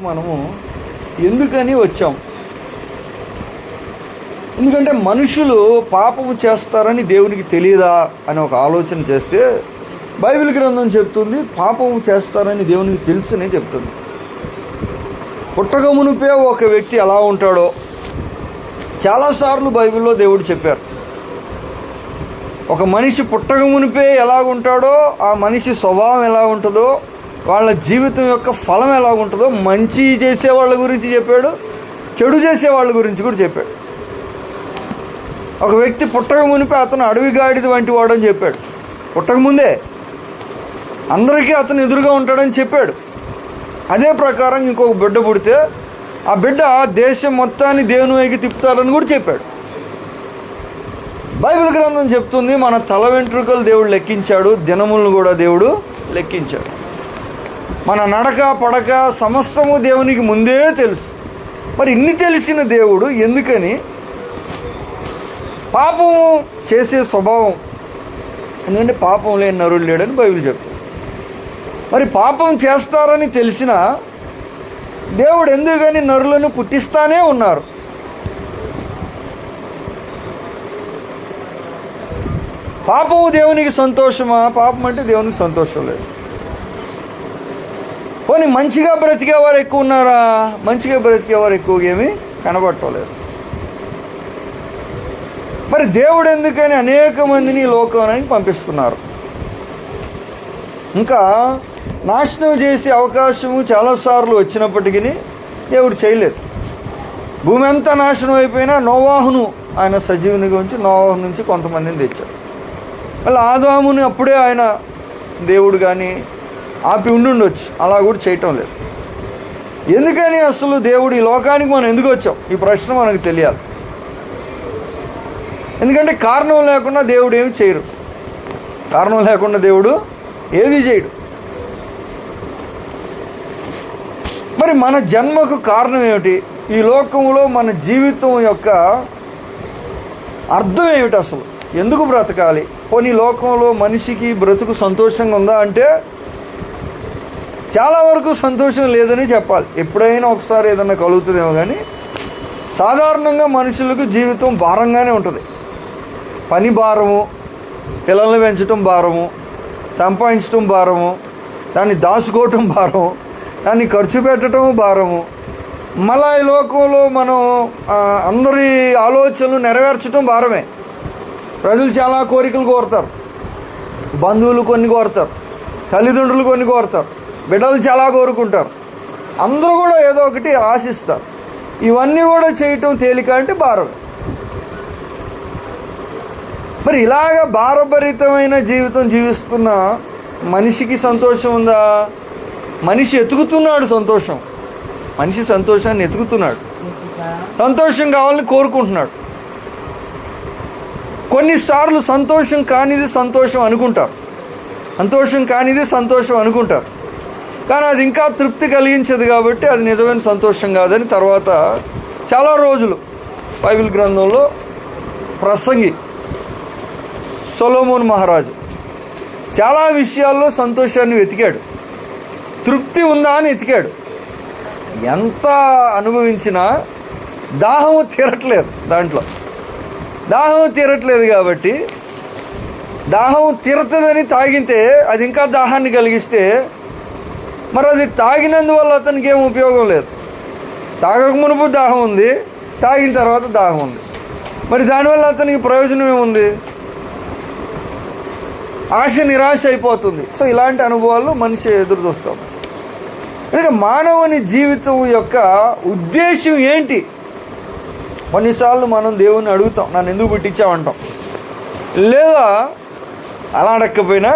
మనము ఎందుకని వచ్చాం? ఎందుకంటే మనుషులు పాపము చేస్తారని దేవునికి తెలియదా అని ఒక ఆలోచన చేస్తే బైబిల్ గ్రంథం చెప్తుంది పాపము చేస్తారని దేవునికి తెలుసునే చెప్తుంది. పుట్టక మునిపే ఒక వ్యక్తి ఎలా ఉంటాడో చాలాసార్లు బైబిల్లో దేవుడు చెప్పారు. ఒక మనిషి పుట్టక మునిపే ఎలా ఉంటాడో, ఆ మనిషి స్వభావం ఎలా ఉంటుందో, వాళ్ళ జీవితం యొక్క ఫలం ఎలా ఉంటుందో, మంచి చేసే వాళ్ళ గురించి చెప్పాడు, చెడు చేసే వాళ్ళ గురించి కూడా చెప్పాడు. ఒక వ్యక్తి పుట్టక మునిపే అతను అడవి గాడిద వంటి వాడని చెప్పాడు. పుట్టక ముందే అందరికీ అతను ఎదురుగా ఉంటాడని చెప్పాడు. అదే ప్రకారం ఇంకొక బిడ్డ పుడితే ఆ బిడ్డ దేశం మొత్తాన్ని దేవుని వైపు తిప్పుతాడని కూడా చెప్పాడు. బైబిల్ గ్రంథం చెప్తుంది మన తల వెంట్రుకలు దేవుడు లెక్కించాడు, దినములను కూడా దేవుడు లెక్కించాడు. మన నడక పడక సమస్తము దేవునికి ముందే తెలుసు. మరి ఇన్ని తెలిసిన దేవుడు ఎందుకని పాపం చేసే స్వభావం? ఎందుకంటే పాపం లేని నరుడు లేడని బైబిల్ చెప్తుంది. మరి పాపం చేస్తారని తెలిసిన దేవుడు ఎందుకని నరులను పుట్టిస్తానే ఉన్నారు? పాపము దేవునికి సంతోషమా? పాపం అంటే దేవునికి సంతోషం లేదు. పోనీ మంచిగా బ్రతికేవారు ఎక్కువ ఉన్నారా? మంచిగా బ్రతికేవారు ఎక్కువగా ఏమీ కనబట్టలేదు. మరి దేవుడు ఎందుకని అనేక మందిని లోకానికి పంపిస్తున్నారు? ఇంకా నాశనం చేసే అవకాశము చాలాసార్లు వచ్చినప్పటికీ దేవుడు చేయలేదు. భూమి అంతా నాశనం అయిపోయినా నోవాహును ఆయన సజీవునిగా ఉంచి నోవాహు నుంచి కొంతమందిని తెచ్చాడు. మళ్ళీ ఆదాముని అప్పుడే ఆయన దేవుడు కానీ ఆపి ఉండుండొచ్చు, అలా కూడా చేయటం లేదు. ఎందుకని అసలు దేవుడు ఈ లోకానికి మనం ఎందుకు వచ్చాం? ఈ ప్రశ్న మనకు తెలియాలి. ఎందుకంటే కారణం లేకుండా దేవుడు ఏమి చేయరు. కారణం లేకుండా దేవుడు ఏది చేయడు. మరి మన జన్మకు కారణం ఏమిటి? ఈ లోకంలో మన జీవితం యొక్క అర్థం ఏమిటి? అసలు ఎందుకు బ్రతకాలి? పోనీ లోకంలో మనిషికి బ్రతుకు సంతోషంగా ఉందా అంటే చాలా వరకు సంతోషం లేదని చెప్పాలి. ఎప్పుడైనా ఒకసారి ఏదన్నా కలుగుతుందేమో కానీ సాధారణంగా మనుషులకు జీవితం భారంగానే ఉంటుంది. పని భారము, పిల్లల్ని పెంచడం భారము, సంపాదించడం భారము, దాన్ని దాచుకోవటం భారము, దాన్ని ఖర్చు పెట్టడం భారము. మళ్ళా ఈ లోకంలో మనం అందరి ఆలోచనలు నెరవేర్చడం భారమే. ప్రజలు చాలా కోరికలు కోరుతారు, బంధువులు కొన్ని కోరుతారు, తల్లిదండ్రులు కొన్ని కోరుతారు, బిడ్డలు చాలా కోరుకుంటారు. అందరూ కూడా ఏదో ఒకటి ఆశిస్తారు. ఇవన్నీ కూడా చేయటం తేలిక అంటే భారమే. మరి ఇలాగ భారభరితమైన జీవితం జీవిస్తున్న మనిషికి సంతోషం ఉందా? మనిషి ఎతుకుతున్నాడు సంతోషం. మనిషి సంతోషాన్ని ఎతుకుతున్నాడు, సంతోషం కావాలని కోరుకుంటున్నాడు. కొన్నిసార్లు సంతోషం కానిది సంతోషం అనుకుంటారు, సంతోషం కానిది సంతోషం అనుకుంటారు. కానీ అది ఇంకా తృప్తి కలిగించదు కాబట్టి అది నిజమైన సంతోషం కాదని తర్వాత చాలా రోజులు బైబిల్ గ్రంథంలో ప్రసంగి సొలొమోను మహారాజు చాలా విషయాల్లో సంతోషాన్ని వెతికాడు, తృప్తి ఉందా అని వెతికాడు. ఎంత అనుభవించినా దాహం తీరట్లేదు. దాంట్లో దాహం తీరట్లేదు కాబట్టి దాహం తీరుతుందని తాగితే అది ఇంకా దాహాన్ని కలిగిస్తే మరి అది తాగినందువల్ల అతనికి ఏం ఉపయోగం లేదు. తాగక మునుపు దాహం ఉంది, తాగిన తర్వాత దాహం ఉంది. మరి దానివల్ల అతనికి ప్రయోజనం ఏముంది? ఆశ నిరాశ అయిపోతుంది. సో ఇలాంటి అనుభవాలు మనిషి ఎదురు చూస్తాం. కనుక మానవుని జీవితం యొక్క ఉద్దేశం ఏంటి? కొన్నిసార్లు మనం దేవుణ్ణి అడుగుతాం, నన్ను ఎందుకు పుట్టించామంటాం. లేదా అలా అడగకపోయినా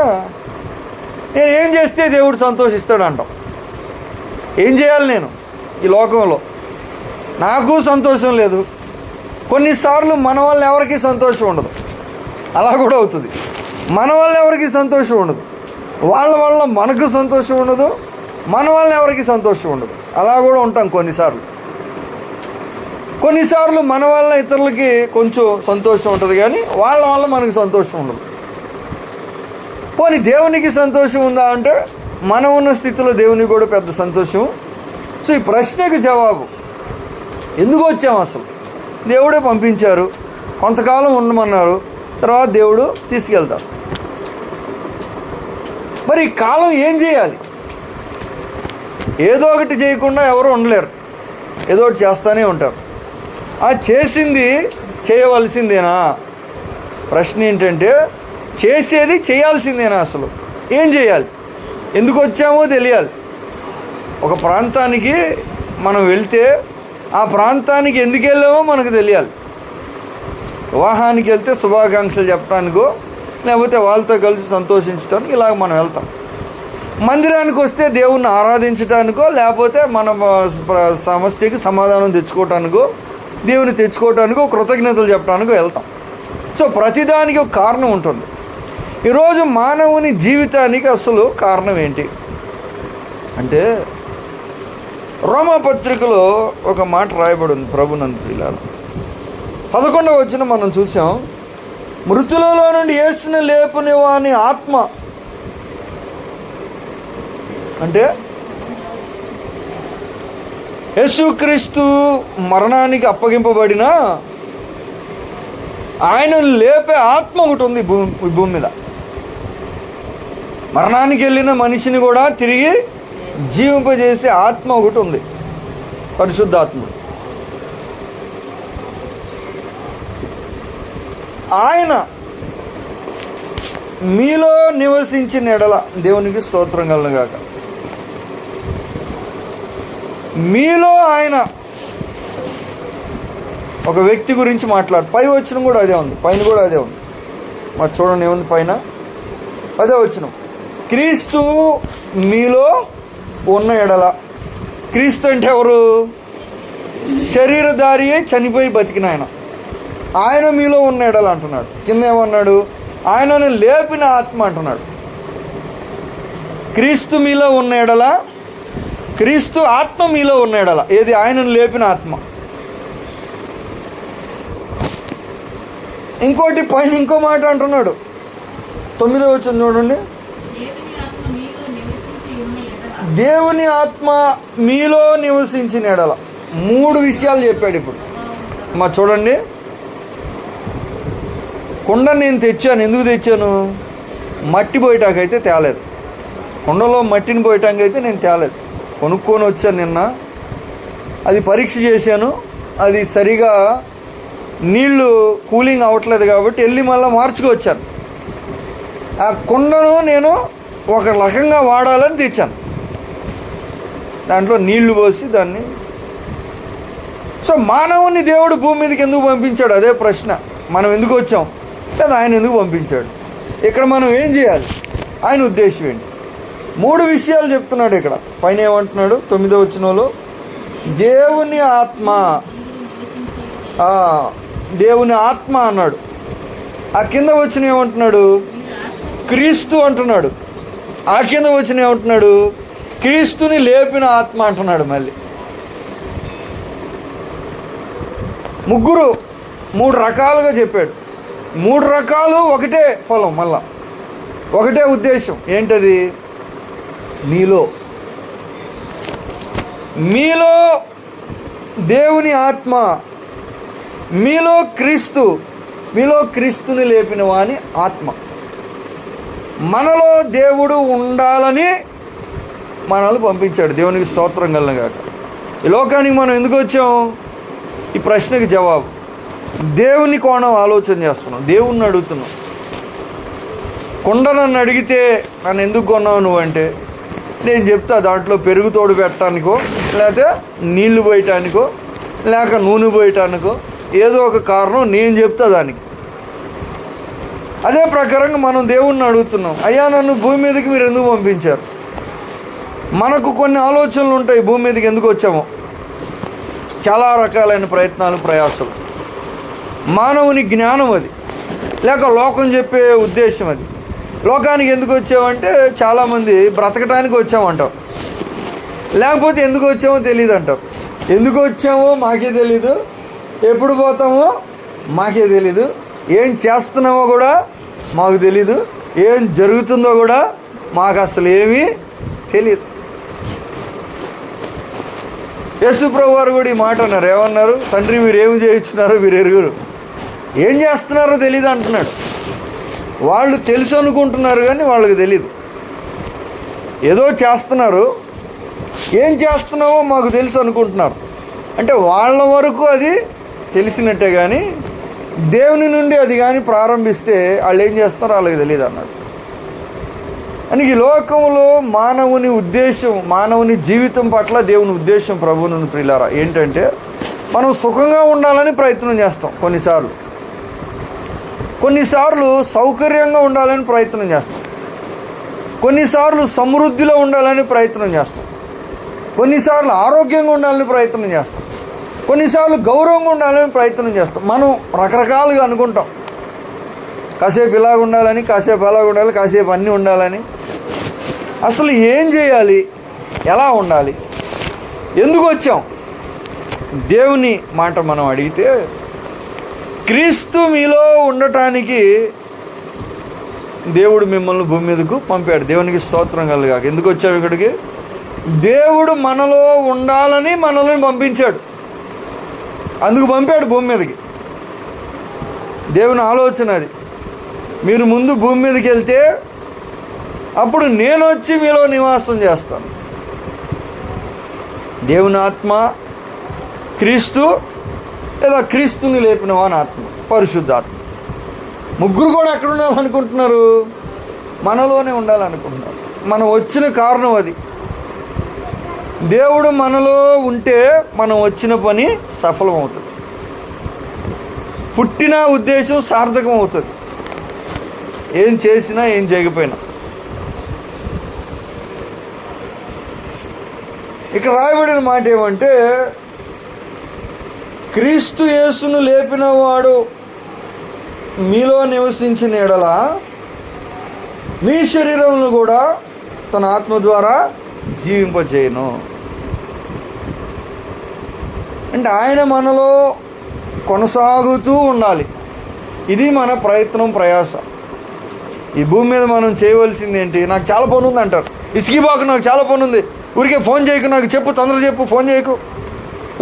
నేను ఏం చేస్తే దేవుడు సంతోషిస్తాడు అంటాం. ఏం చేయాలి నేను ఈ లోకంలో? నాకు సంతోషం లేదు. కొన్నిసార్లు మన వల్ల ఎవరికి సంతోషం ఉండదు, అలా కూడా అవుతుంది. మన వల్ల ఎవరికి సంతోషం ఉండదు, వాళ్ళ వల్ల మనకు సంతోషం ఉండదు, మన వల్ల ఎవరికి సంతోషం ఉండదు, అలా కూడా ఉంటాం కొన్నిసార్లు. కొన్నిసార్లు మన వల్ల ఇతరులకి కొంచెం సంతోషం ఉంటుంది కానీ వాళ్ళ వల్ల మనకు సంతోషం ఉండదు. పోనీ దేవునికి సంతోషం ఉందా అంటే మనం ఉన్న స్థితిలో దేవునికి కూడా పెద్ద సంతోషం సో ఈ ప్రశ్నకు జవాబు, ఎందుకు వచ్చాము అసలు? దేవుడే పంపించారు, కొంతకాలం ఉండమన్నారు, తర్వాత దేవుడు తీసుకెళ్తారు. మరి ఈ కాలం ఏం చేయాలి? ఏదో ఒకటి చేయకుండా ఎవరు ఉండలేరు, ఏదో ఒకటి చేస్తూనే ఉంటారు. ఆ చేసింది చేయవలసిందేనా? ప్రశ్న ఏంటంటే, చేసేది చేయాల్సిందేనా? అసలు ఏం చేయాలి? ఎందుకు వచ్చామో తెలియాలి. ఒక ప్రాంతానికి మనం వెళ్తే ఆ ప్రాంతానికి ఎందుకు వెళ్ళామో మనకు తెలియాలి. వివాహానికి వెళ్తే శుభాకాంక్షలు చెప్పడానికో, లేకపోతే వాళ్ళతో కలిసి సంతోషించడానికి ఇలాగ మనం వెళ్తాం. మందిరానికి వస్తే దేవుణ్ణి ఆరాధించడానికో, లేకపోతే మన సమస్యకి సమాధానం తెచ్చుకోవటానికో, దేవుని తెచ్చుకోవటానికో, కృతజ్ఞతలు చెప్పడానికో వెళ్తాం. సో ప్రతిదానికి ఒక కారణం ఉంటుంది. ఈరోజు మానవుని జీవితానికి అసలు కారణం ఏంటి అంటే, రోమాపత్రికలో ఒక మాట రాయబడి ఉంది. ప్రభునందు ప్రియులారా, 11వ వచనం మనం చూసాం. మృతులలో నుండి యేసుని లేపుని వాని ఆత్మ, అంటే యేసుక్రీస్తు మరణానికి అప్పగింపబడిన ఆయన లేపే ఆత్మ ఒకటి ఉంది భూమి మీద. మరణానికి వెళ్ళిన మనిషిని కూడా తిరిగి జీవింపజేసే ఆత్మ ఒకటి ఉంది, పరిశుద్ధాత్మ. ఆయన మీలో నివసించిన ఎడల, దేవునికి స్తోత్రం కలుగుగాక, మీలో ఆయన ఒక వ్యక్తి గురించి మాట్లాడు. పై వచనం కూడా అదే ఉంది, పైన కూడా అదే ఉంది. మరి చూడండి ఏముంది పైన, అదే వచనం. క్రీస్తు మీలో ఉన్న ఎడల. క్రీస్తు అంటే ఎవరు? శరీరధారి అయి చనిపోయి బతికిన ఆయన. ఆయన మీలో ఉన్న ఎడల అంటున్నాడు. కింద ఏమన్నాడు? ఆయనను లేపిన ఆత్మ అంటున్నాడు. క్రీస్తు మీలో ఉన్న ఎడల, క్రీస్తు ఆత్మ మీలో ఉన్న ఎడల. ఏది? ఆయనను లేపిన ఆత్మ. ఇంకోటి పైన ఇంకో మాట అంటున్నాడు, 9వ వచనం చూడండి. దేవుని ఆత్మ మీలో నివసించిన ఎడల. 3 విషయాలు చెప్పాడు ఇప్పుడు. మా చూడండి, కుండ నేను తెచ్చాను. ఎందుకు తెచ్చాను? మట్టి పోయటాకైతే తేలేదు. కుండలో మట్టిని పోయటానికైతే నేను తేలేదు, కొనుక్కొని వచ్చాను నిన్న. అది పరీక్ష చేశాను, అది సరిగా నీళ్లు కూలింగ్ అవ్వట్లేదు కాబట్టి వెళ్ళి మళ్ళీ మార్చుకొచ్చాను. ఆ కుండను నేను ఒక రకంగా వాడాలని తెచ్చాను, దాంట్లో నీళ్లు పోసి దాన్ని. సో మానవుని దేవుడు భూమి మీదకి ఎందుకు పంపించాడు? అదే ప్రశ్న. మనం ఎందుకు వచ్చాం లేదా ఆయన ఎందుకు పంపించాడు? ఇక్కడ మనం ఏం చేయాలి? ఆయన ఉద్దేశం ఏంటి? 3 విషయాలు చెప్తున్నాడు ఇక్కడ. పైన ఏమంటున్నాడు? 9వ వచనంలో దేవుని ఆత్మ, దేవుని ఆత్మ అన్నాడు. ఆ కింద వచ్చిన ఏమంటున్నాడు? క్రీస్తు అంటున్నాడు. ఆ కింద వచ్చిన ఏమంటున్నాడు? క్రీస్తుని లేపిన ఆత్మ అంటున్నాడు. మళ్ళీ 3 రకాలుగా చెప్పాడు. 3 రకాలు ఒకటే ఫలం, మళ్ళా ఒకటే ఉద్దేశం. ఏంటది? మీలో దేవుని ఆత్మ, మీలో క్రీస్తు, మీలో క్రీస్తుని లేపిన వాని ఆత్మ. మనలో దేవుడు ఉండాలని మనల్ని పంపించాడు. దేవునికి స్తోత్రం కలుగుగాక. ఈ లోకానికి మనం ఎందుకు వచ్చాం? ఈ ప్రశ్నకి జవాబు. దేవుని కోణం ఆలోచన చేస్తున్నాం, దేవుణ్ణి అడుగుతున్నాం. కుండ నన్ను అడిగితే నన్ను ఎందుకు కొన్నావు నువ్వంటే, నేను చెప్తా దాంట్లో పెరుగు తోడు పెట్టడానికో, లేకపోతే నీళ్లు పోయటానికో, లేక నూనె పోయటానికో ఏదో ఒక కారణం నేను చెప్తా దానికి. అదే ప్రకారంగా మనం దేవుణ్ణి అడుగుతున్నాం, అయ్యా నన్ను భూమి మీదకి మీరు ఎందుకు పంపించారు? మనకు కొన్ని ఆలోచనలు ఉంటాయి, భూమి మీదకి ఎందుకు వచ్చామో. చాలా రకాలైన ప్రయత్నాలు, ప్రయాసాలు. మానవుని జ్ఞానం అది, లేక లోకం చెప్పే ఉద్దేశం అది. లోకానికి ఎందుకు వచ్చామంటే చాలామంది బ్రతకటానికి వచ్చామంటాం, లేకపోతే ఎందుకు వచ్చామో తెలియదు అంటాం. ఎందుకు వచ్చామో మాకే తెలీదు, ఎప్పుడు పోతామో మాకే తెలీదు, ఏం చేస్తున్నామో కూడా మాకు తెలీదు, ఏం జరుగుతుందో కూడా మాకు అసలు ఏమీ తెలియదు. యేసు ప్రభు వారు కూడా ఈ మాట అన్నారు. ఏమన్నారు? తండ్రి వీరేమి చేయించున్నారో వీరు ఎరుగురు, ఏం చేస్తున్నారో తెలియదు అంటున్నాడు. వాళ్ళు తెలుసు అనుకుంటున్నారు కానీ వాళ్ళకి తెలీదు. ఏదో చేస్తున్నారు, ఏం చేస్తున్నావో మాకు తెలుసు అనుకుంటున్నారు. అంటే వాళ్ళ వరకు అది తెలిసినట్టే కానీ దేవుని నుండి అది కానీ ప్రారంభిస్తే వాళ్ళు ఏం చేస్తున్నారో వాళ్ళకి తెలియదు అన్నాడు. అని ఈ లోకంలో మానవుని ఉద్దేశం, మానవుని జీవితం పట్ల దేవుని ఉద్దేశం ప్రభువుని ప్రియులారా ఏంటంటే, మనం సుఖంగా ఉండాలని ప్రయత్నం చేస్తాం. కొన్నిసార్లు సౌకర్యంగా ఉండాలని ప్రయత్నం చేస్తాం. కొన్నిసార్లు సమృద్ధిలో ఉండాలని ప్రయత్నం చేస్తాం. కొన్నిసార్లు ఆరోగ్యంగా ఉండాలని ప్రయత్నం చేస్తాం. కొన్నిసార్లు గౌరవంగా ఉండాలని ప్రయత్నం చేస్తాం. మనం రకరకాలుగా అనుకుంటాం. కాసేపు ఇలాగ ఉండాలని, కాసేపు అలాగ ఉండాలి, కాసేపు అన్నీ ఉండాలని. అసలు ఏం చేయాలి, ఎలా ఉండాలి, ఎందుకు వచ్చాం? దేవుని మాట మనం అడిగితే, క్రీస్తు మీలో ఉండటానికి దేవుడు మిమ్మల్ని భూమి మీదకు పంపాడు. దేవునికి స్తోత్రం కలుగాక. ఎందుకు వచ్చావు ఇక్కడికి? దేవుడు మనలో ఉండాలని మనల్ని పంపించాడు. అందుకు పంపాడు భూమి మీదకి. దేవుని ఆలోచన అది. మీరు ముందు భూమి మీదకి వెళ్తే అప్పుడు నేను వచ్చి మీలో నివాసం చేస్తాను. దేవుని ఆత్మ, క్రీస్తు, లేదా క్రీస్తుని లేపిన వాని ఆత్మ, పరిశుద్ధాత్మ, ముగ్గురు కూడా ఎక్కడ ఉండాలనుకుంటున్నారు? మనలోనే ఉండాలనుకుంటున్నారు. మనం వచ్చిన కారణం అది. దేవుడు మనలో ఉంటే మనం వచ్చిన పని సఫలం అవుతుంది. పుట్టిన ఉద్దేశం సార్థకం అవుతుంది, ఏం చేసినా ఏం చేయకపోయినా. ఇక్కడ రాయబడిన మాట ఏమంటే, క్రీస్తు యేసును లేపిన వాడు మీలో నివసించిన ఎడల మీ శరీరమును కూడా తన ఆత్మ ద్వారా జీవింపజేయను. అంటే ఆయన మనలో కొనసాగుతూ ఉండాలి. ఇది మన ప్రయత్నం, ప్రయాస. ఈ భూమి మీద మనం చేయవలసింది ఏంటి? నాకు చాలా పని ఉంది అంటారు. ఇసిగిబాకు, నాకు చాలా పని ఉంది, ఊరికే ఫోన్ చేయకు, నాకు చెప్పు, తొందర చెప్పు, ఫోన్ చేయకు,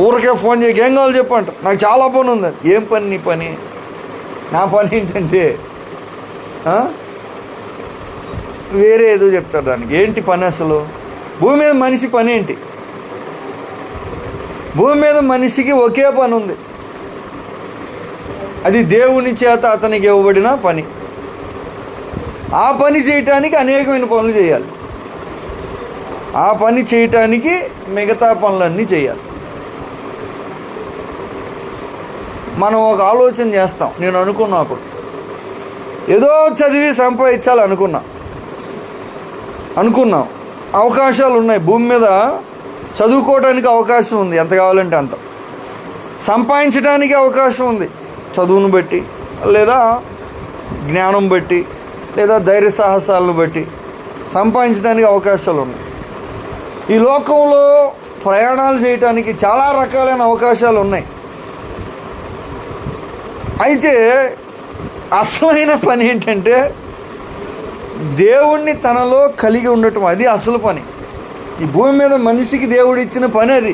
ఊరికే ఫోన్ చేయకు, ఏం కావాలి చెప్పు అంటారు. నాకు చాలా పని ఉంది. ఏం పని నీ పని? నా పని ఏంటంటే వేరే ఏదో చెప్తారు దానికి. ఏంటి పని అసలు? భూమి మీద మనిషి పని ఏంటి? భూమి మీద మనిషికి ఒకే పని ఉంది. అది దేవుని చేత అతనికి ఇవ్వబడిన పని. ఆ పని చేయటానికి అనేకమైన పనులు చేయాలి. ఆ పని చేయటానికి మిగతా పనులన్నీ చేయాలి. మనం ఒక ఆలోచన చేస్తాం. నేను అనుకున్నప్పుడు ఏదో చదివి సంపాదించాలి అనుకున్నాం. అవకాశాలు ఉన్నాయి భూమి మీద. చదువుకోవడానికి అవకాశం ఉంది, ఎంత కావాలంటే అంత. సంపాదించడానికి అవకాశం ఉంది, చదువును బట్టి, లేదా జ్ఞానం బట్టి, లేదా ధైర్య సాహసాలను బట్టి సంపాదించడానికి అవకాశాలు ఉన్నాయి. ఈ లోకంలో ప్రయాణాలు చేయడానికి చాలా రకాలైన అవకాశాలు ఉన్నాయి. అయితే అసలైన పని ఏంటంటే దేవుణ్ణి తనలో కలిగి ఉండటం. అది అసలు పని. ఈ భూమి మీద మనిషికి దేవుడు ఇచ్చిన పని అది.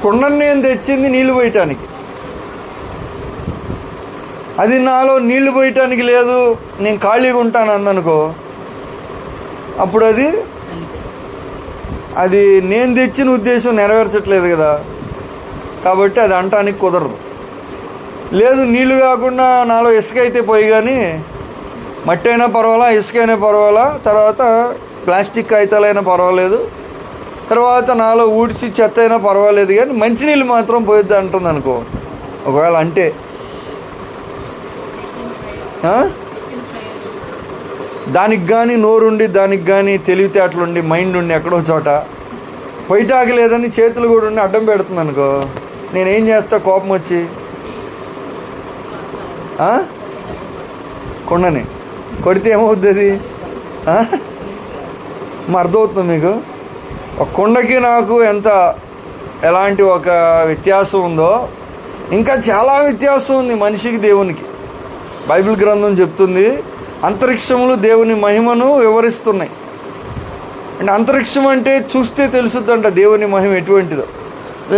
కుండను నేను తెచ్చింది నీళ్లు పోయటానికి. అది నాలో నీళ్లు పోయటానికి లేదు, నేను ఖాళీగా ఉంటాను అందనుకో, అప్పుడు అది నేను తెచ్చిన ఉద్దేశం నెరవేర్చట్లేదు కదా, కాబట్టి అది అంటానికి కుదరదు. లేదు, నీళ్లు కాకుండా నాలో ఇసుక అయితే పోయి, కానీ మట్టి అయినా పర్వాలా, ఇసుక అయినా పర్వాలా, తర్వాత ప్లాస్టిక్ కాగితాలైనా పర్వాలేదు, తర్వాత నాలో ఊడ్చి చెత్త అయినా పర్వాలేదు, కానీ మంచినీళ్ళు మాత్రం పోయిద్ది అంటుంది అనుకో. ఒకవేళ అంటే దానికి కానీ నోరుండి, దానికి కానీ తెలివితేటలుండి, మైండ్ ఉండి ఎక్కడో చోట పొయ్యిటాకి లేదని చేతులు కూడా ఉండి అడ్డం పెడుతుంది అనుకో, నేనేం చేస్తా? కోపం వచ్చి కుండని కొడితే ఏమవుద్ది? అది అర్థమవుతుంది మీకు? ఒక కుండకి నాకు ఎలాంటి ఒక వ్యత్యాసం ఉందో, ఇంకా చాలా వ్యత్యాసం ఉంది మనిషికి దేవునికి. బైబిల్ గ్రంథం చెప్తుంది, అంతరిక్షములు దేవుని మహిమను వివరిస్తున్నాయి. అంటే అంతరిక్షం అంటే చూస్తే తెలుసుద్దంట దేవుని మహిమ ఎటువంటిదో.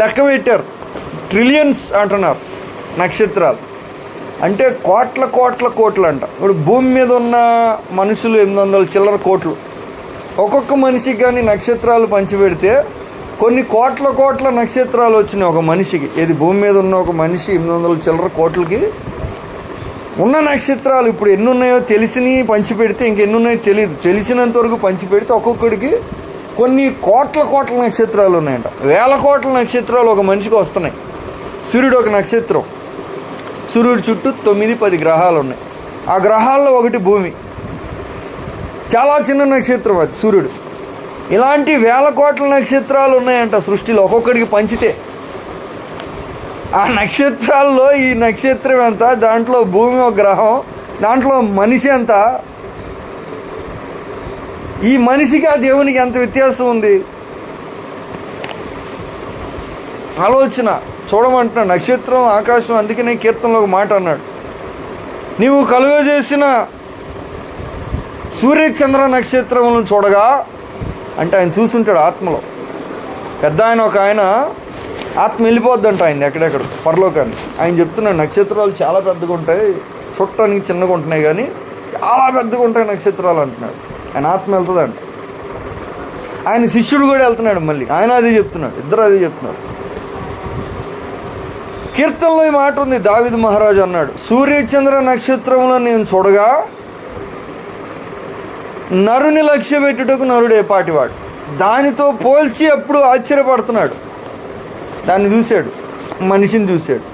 లెక్క పెట్టారు, ట్రిలియన్స్ అంటున్నారు నక్షత్రాలు. అంటే కోట్ల కోట్ల కోట్లు అంట. ఇప్పుడు భూమి మీద ఉన్న మనుషులు 800 చిల్లర కోట్లు. ఒక్కొక్క మనిషికి కానీ నక్షత్రాలు పంచిపెడితే కొన్ని కోట్ల కోట్ల నక్షత్రాలు వచ్చినాయి ఒక మనిషికి. ఇది భూమి మీద ఉన్న ఒక మనిషి 800 చిల్లర కోట్లకి ఉన్న నక్షత్రాలు ఇప్పుడు ఎన్ని ఉన్నాయో తెలిసిని పంచిపెడితే ఇంకెన్ని ఉన్నాయో తెలియదు. తెలిసినంత వరకు పంచిపెడితే ఒక్కొక్కడికి కొన్ని కోట్ల కోట్ల నక్షత్రాలు ఉన్నాయంట. వేల కోట్ల నక్షత్రాలు ఒక మనిషికి వస్తున్నాయి. సూర్యుడు ఒక నక్షత్రం. సూర్యుడు చుట్టూ 9-10 గ్రహాలు ఉన్నాయి. ఆ గ్రహాల్లో ఒకటి భూమి. చాలా చిన్న నక్షత్రం అది సూర్యుడు. ఇలాంటి వేల కోట్ల నక్షత్రాలు ఉన్నాయంట సృష్టిలో. ఒక్కొక్కడికి పంచితే ఆ నక్షత్రాల్లో ఈ నక్షత్రం ఎంత, దాంట్లో భూమి ఒక గ్రహం, దాంట్లో మనిషి ఎంత, ఈ మనిషికి ఆ దేవునికి ఎంత వ్యత్యాసం ఉంది ఆలోచన చూడమంటున్నా. నక్షత్రం, ఆకాశం. అందుకనే కీర్తనలో ఒక మాట అన్నాడు, నీవు కలుగజేసిన సూర్యచంద్ర నక్షత్రములను చూడగా, అంటే ఆయన చూసుంటాడు ఆత్మలో. పెద్ద ఆయన ఒక ఆయన ఆత్మ వెళ్ళిపోద్దంట ఆయన ఎక్కడెక్కడ పరలోకాన్ని. ఆయన చెప్తున్నాడు నక్షత్రాలు చాలా పెద్దగా ఉంటాయి, చుట్టానికి చిన్నగా ఉంటున్నాయి కానీ చాలా పెద్దగా ఉంటాయి నక్షత్రాలు అంటున్నాడు. ఆయన ఆత్మ వెళ్తుందంట. ఆయన శిష్యుడు కూడా వెళ్తున్నాడు, మళ్ళీ ఆయన అదే చెప్తున్నాడు, ఇద్దరు అదే చెప్తున్నారు. కీర్తనలో ఈ మాట ఉంది. దావీదు మహారాజు అన్నాడు, సూర్యచంద్ర నక్షత్రములను నేను చూడగా నరుని లక్ష్య పెట్టుటకు నరుడే పాటివాడు. దానితో పోల్చి అప్పుడు ఆశ్చర్యపడుతున్నాడు. దాన్ని చూశాడు, మనిషిని చూశాడు.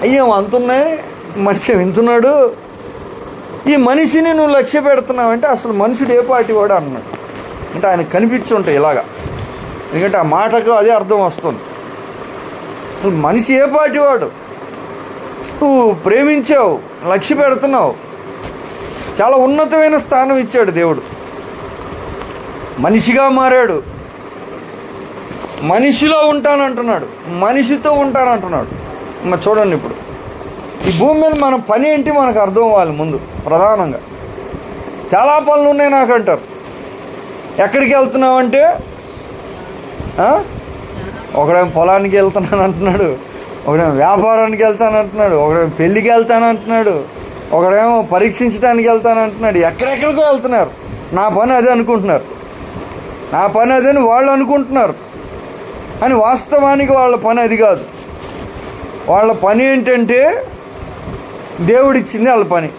అయ్యో అంతున్నాయి, మనిషి వింటున్నాడు, ఈ మనిషిని నువ్వు లక్ష్య పెడుతున్నావంటే అసలు మనుషుడు ఏ పాటివాడు అన్నాడు. అంటే ఆయన కనిపించుంటాయి ఇలాగా, ఎందుకంటే ఆ మాటకు అదే అర్థం వస్తుంది. అసలు మనిషి ఏ పాటివాడు, నువ్వు ప్రేమించావు, లక్ష్య పెడుతున్నావు, చాలా ఉన్నతమైన స్థానం ఇచ్చాడు దేవుడు. మనిషిగా మారాడు, మనిషిలో ఉంటానంటున్నాడు, మనిషితో ఉంటానంటున్నాడు. మరి చూడండి, ఇప్పుడు ఈ భూమి మీద మన పని ఏంటి మనకు అర్థం అవ్వాలి ముందు. ప్రధానంగా చాలా పనులు ఉన్నాయి నాకు అంటారు. ఎక్కడికి వెళ్తున్నావంటే ఒకడేమో పొలానికి వెళ్తానని అంటున్నాడు, ఒకడేమో వ్యాపారానికి వెళ్తానంటున్నాడు, ఒకడేమో పెళ్ళికి వెళ్తానంటున్నాడు, ఒకడేమో పరీక్షించడానికి వెళ్తానంటున్నాడు. ఎక్కడెక్కడికో వెళ్తున్నారు. నా పని అదే అనుకుంటున్నారు, నా పని అదే అని వాళ్ళు అనుకుంటున్నారు. అని వాస్తవానికి వాళ్ళ పని అది కాదు. వాళ్ళ పని ఏంటంటే దేవుడిచ్చింది వాళ్ళ పని.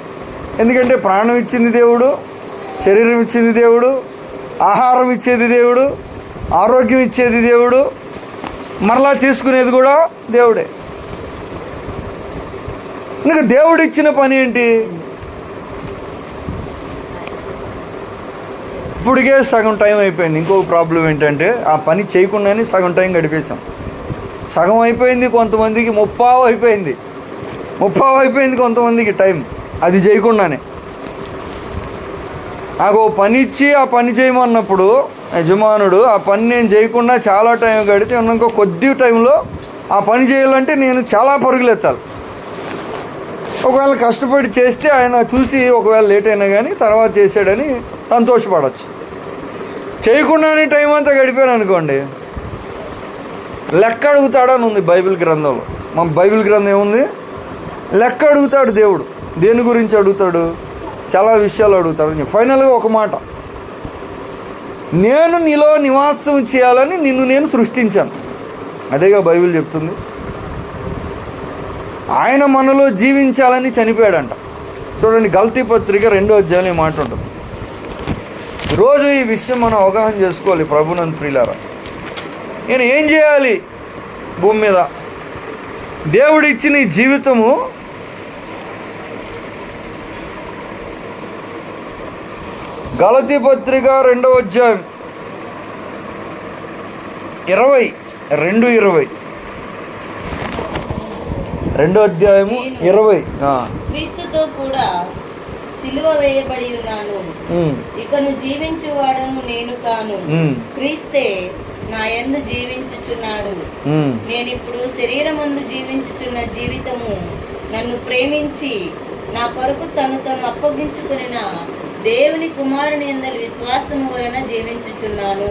ఎందుకంటే ప్రాణం ఇచ్చింది దేవుడు, శరీరం ఇచ్చింది దేవుడు, ఆహారం ఇచ్చేది దేవుడు, ఆరోగ్యం ఇచ్చేది దేవుడు, మరలా తీసుకునేది కూడా దేవుడే. ఇంకా దేవుడు ఇచ్చిన పని ఏంటి? ఇప్పటికే సగం టైం అయిపోయింది. ఇంకొక ప్రాబ్లం ఏంటంటే ఆ పని చేయకుండానే సగం టైం గడిపేశాం. సగం అయిపోయింది కొంతమందికి, 30 అయిపోయింది, 30 అయిపోయింది కొంతమందికి టైం అది చేయకుండానే. నాకు ఓ పని ఇచ్చి ఆ పని చేయమన్నప్పుడు యజమానుడు ఆ పని నేను చేయకుండా చాలా టైం గడితే ఇంకో కొద్ది టైంలో ఆ పని చేయాలంటే నేను చాలా పరుగులెత్తాలి. ఒకవేళ కష్టపడి చేస్తే ఆయన చూసి ఒకవేళ లేట్ అయినా కానీ తర్వాత చేసాడని సంతోషపడవచ్చు. చేయకుండానే టైం అంతా గడిపాను అనుకోండి, లెక్క అడుగుతాడని ఉంది బైబిల్ గ్రంథంలో. మన బైబిల్ గ్రంథం ఏముంది? లెక్క అడుగుతాడు దేవుడు. దేని గురించి అడుగుతాడు? చాలా విషయాలు అడుగుతాడు. ఫైనల్గా ఒక మాట, నేను నీలో నివాసం చేయాలని నిన్ను నేను సృష్టించాను. అదేగా బైబిల్ చెప్తుంది. ఆయన మనలో జీవించాలని చనిపోయాడంట. చూడండి, గల్తీ పత్రిక 2వ అధ్యాయం ఈ మాట ఉంటుంది. రోజు ఈ విషయం మనం అవగాహన చేసుకోవాలి. ప్రభునందు ప్రియులారా, నేను ఏం చేయాలి భూమి మీద? దేవుడిచ్చిన ఈ జీవితము గలతీ పత్రిక 2వ అధ్యాయం 20 2 అధ్యాయము 20. క్రీస్తుతో కూడా సిలువ వేయబడి ఉన్నాను. ఇకను జీవించువాడను నేను కాను, క్రీస్తే నా యందు జీవించుచున్నాడు. నేనిప్పుడు శరీరమందు జీవించుచున్న జీవితము నన్ను ప్రేమించి నా కొరకు తను అప్పగించుకున్న దేవుని కుమారుని యందలి విశ్వాసము వలన జీవించుచున్నాను.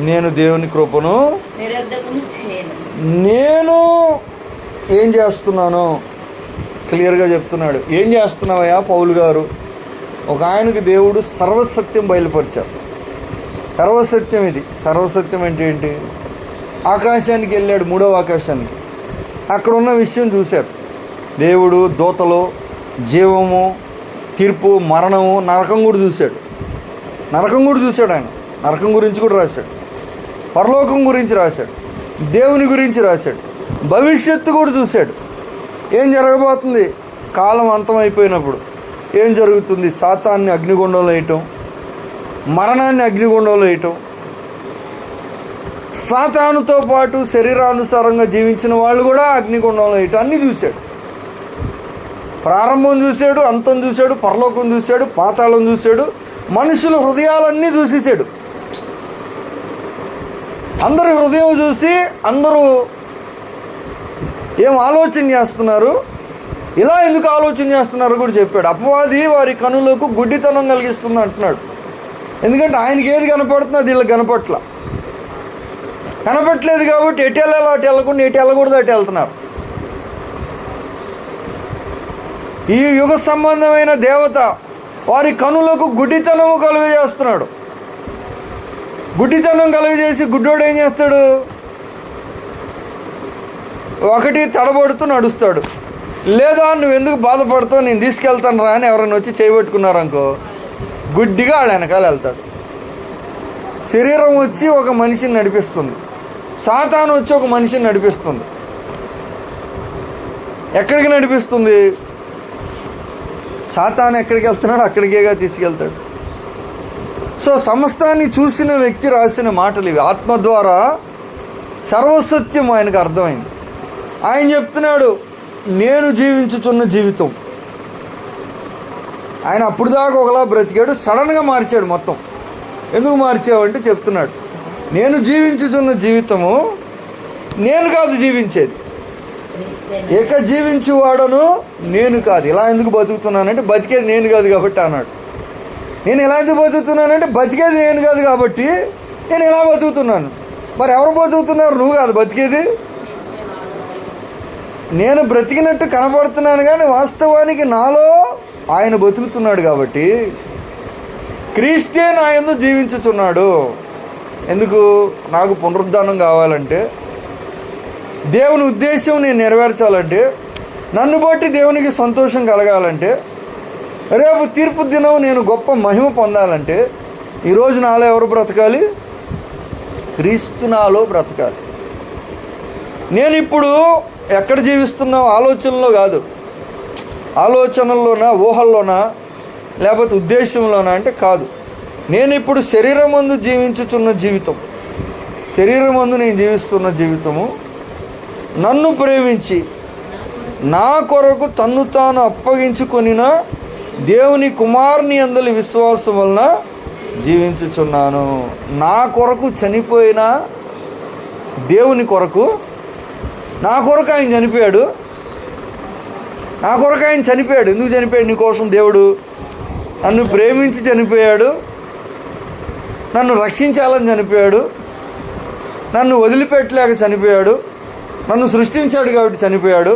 నేను దేవుని కృపను నిరర్ధకము చేయను. నేను ఏం చేస్తున్నాను క్లియర్గా చెప్తున్నాడు. ఏం చేస్తున్నావయ్యా పౌలు గారు? ఒక ఆయనకు దేవుడు సర్వసత్యం బయలుపరిచారు. సర్వసత్యం ఇది. సర్వసత్యం అంటే ఏంటి? ఆకాశానికి వెళ్ళాడు, 3వ ఆకాశానికి. అక్కడ ఉన్న విషయం చూశారు. దేవుడు దూతలు, జీవము, తీర్పు, మరణము, నరకం కూడా చూశాడు. నరకం కూడా చూశాడు ఆయన. నరకం గురించి కూడా రాశాడు. పరలోకం గురించి రాశాడు. దేవుని గురించి రాశాడు. భవిష్యత్తు కూడా చూశాడు. ఏం జరగబోతుంది? కాలం అంతమైపోయినప్పుడు ఏం జరుగుతుంది? సాతాన్ని అగ్నిగుండంలో వేయటం, మరణాన్ని అగ్నిగుండంలో వేయటం, సాతానుతో పాటు శరీరానుసారంగా జీవించిన వాళ్ళు కూడా అగ్నిగుండంలో వేయటం, అన్నీ చూశాడు. ప్రారంభం చూశాడు, అంతం చూశాడు, పరలోకం చూశాడు, పాతాళం చూశాడు, మనుషుల హృదయాలన్నీ చూసేశాడు. అందరి హృదయం చూసి అందరూ ఏం ఆలోచన చేస్తున్నారు, ఇలా ఎందుకు ఆలోచన చేస్తున్నారు కూడా చెప్పాడు. అపవాది వారి కనులకు గుడ్డితనం కలిగిస్తుంది అంటున్నాడు. ఎందుకంటే ఆయనకి ఏది కనపడుతుందో అది వీళ్ళకి కనపట్లేదు కాబట్టి ఎటు వెళ్ళాలో అటు వెళ్ళకుండా ఎటు వెళ్ళకూడదు అటు వెళ్తున్నారు. ఈ యుగ సంబంధమైన దేవత వారి కనులకు గుడ్డితనము కలుగజేస్తున్నాడు. గుడ్డితనం కలుగజేసి గుడ్డోడు ఏం చేస్తాడు? ఒకటి తడబడుతూ నడుస్తాడు. లేదా నువ్వు ఎందుకు బాధపడతావు, నేను తీసుకెళ్తాను రా అని ఎవరైనా వచ్చి చేయబెట్టుకున్నారనుకో, గుడ్డిగా వాళ్ళ వెనకాల వెళ్తాడు. శరీరం వచ్చి ఒక మనిషిని నడిపిస్తుంది, సాతాను వచ్చి ఒక మనిషిని నడిపిస్తుంది. ఎక్కడికి నడిపిస్తుంది? సాతాను ఎక్కడికి వెళ్తున్నాడు అక్కడికేగా తీసుకెళ్తాడు. సో సమస్తాన్ని చూసిన వ్యక్తి రాసిన మాటలు ఇవి. ఆత్మ ద్వారా సర్వసత్యం ఆయనకు అర్థమైంది. ఆయన చెప్తున్నాడు, నేను జీవించుతున్న జీవితం. ఆయన అప్పుడు దాకా ఒకలా బ్రతికాడు, సడన్గా మార్చాడు మొత్తం. ఎందుకు మార్చావంటే చెప్తున్నాడు, నేను జీవించుతున్న జీవితము నేను కాదు జీవించేది, ఏక జీవించువాడను నేను కాదు. ఇలా ఎందుకు బతుకుతున్నానంటే బతికేది నేను కాదు కాబట్టి అన్నాడు. నేను ఎలా ఎందుకు బతుకుతున్నానంటే బతికేది నేను కాదు కాబట్టి నేను ఇలా బతుకుతున్నాను. మరి ఎవరు బతుకుతున్నారు? నువ్వు కాదు బతికేది. నేను బ్రతికినట్టు కనబడుతున్నాను కానీ వాస్తవానికి నాలో ఆయన బతుకుతున్నాడు కాబట్టి క్రీస్తే నా యందు జీవించుచున్నాడు. ఎందుకు? నాకు పునరుద్ధానం కావాలంటే, దేవుని ఉద్దేశం నేను నెరవేర్చాలంటే, నన్ను బట్టి దేవునికి సంతోషం కలగాలంటే, రేపు తీర్పు దినం నేను గొప్ప మహిమ పొందాలంటే, ఈరోజు నాలో ఎవరు బ్రతకాలి? క్రీస్తు నాలో బ్రతకాలి. నేను ఇప్పుడు ఎక్కడ జీవిస్తున్నావు? ఆలోచనలో కాదు, ఆలోచనల్లోనా, ఊహల్లోనా, లేకపోతే ఉద్దేశంలోనా అంటే కాదు. నేను ఇప్పుడు శరీరమందు జీవించుచున్న జీవితం, శరీరమందు నేను జీవిస్తున్న జీవితము నన్ను ప్రేమించి నా కొరకు తన్ను తాను అప్పగించుకొనిన దేవుని కుమారుని యందలి విశ్వాసం వలన జీవించుచున్నాను. నా కొరకు చనిపోయిన దేవుని కొరకు, నా కొరకు ఆయన చనిపోయాడు. నా కొరకు ఆయన చనిపోయాడు. ఎందుకు చనిపోయాడు? నీకోసం దేవుడు నన్ను ప్రేమించి చనిపోయాడు, నన్ను రక్షించాలని చనిపోయాడు, నన్ను వదిలిపెట్టలేక చనిపోయాడు, నన్ను సృష్టించాడు కాబట్టి చనిపోయాడు.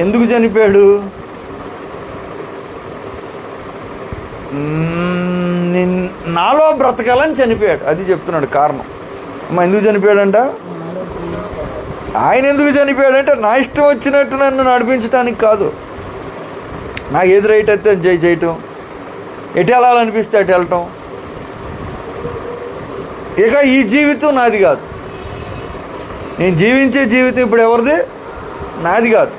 ఎందుకు చనిపోయాడు? నాలో బ్రతకాలని చనిపోయాడు. అది చెప్తున్నాడు కారణం. అమ్మ ఎందుకు చనిపోయాడంట? ఆయన ఎందుకు చనిపోయాడంటే నా ఇష్టం వచ్చినట్టు నన్ను నడిపించడానికి కాదు, నాకు ఏది రైట్ అయితే అది చేయటం, ఎటు వెళ్ళాలనిపిస్తే అటు వెళ్ళటం. ఇక ఈ జీవితం నాది కాదు. నేను జీవించే జీవితం ఇప్పుడు ఎవరిది? నాది కాదు.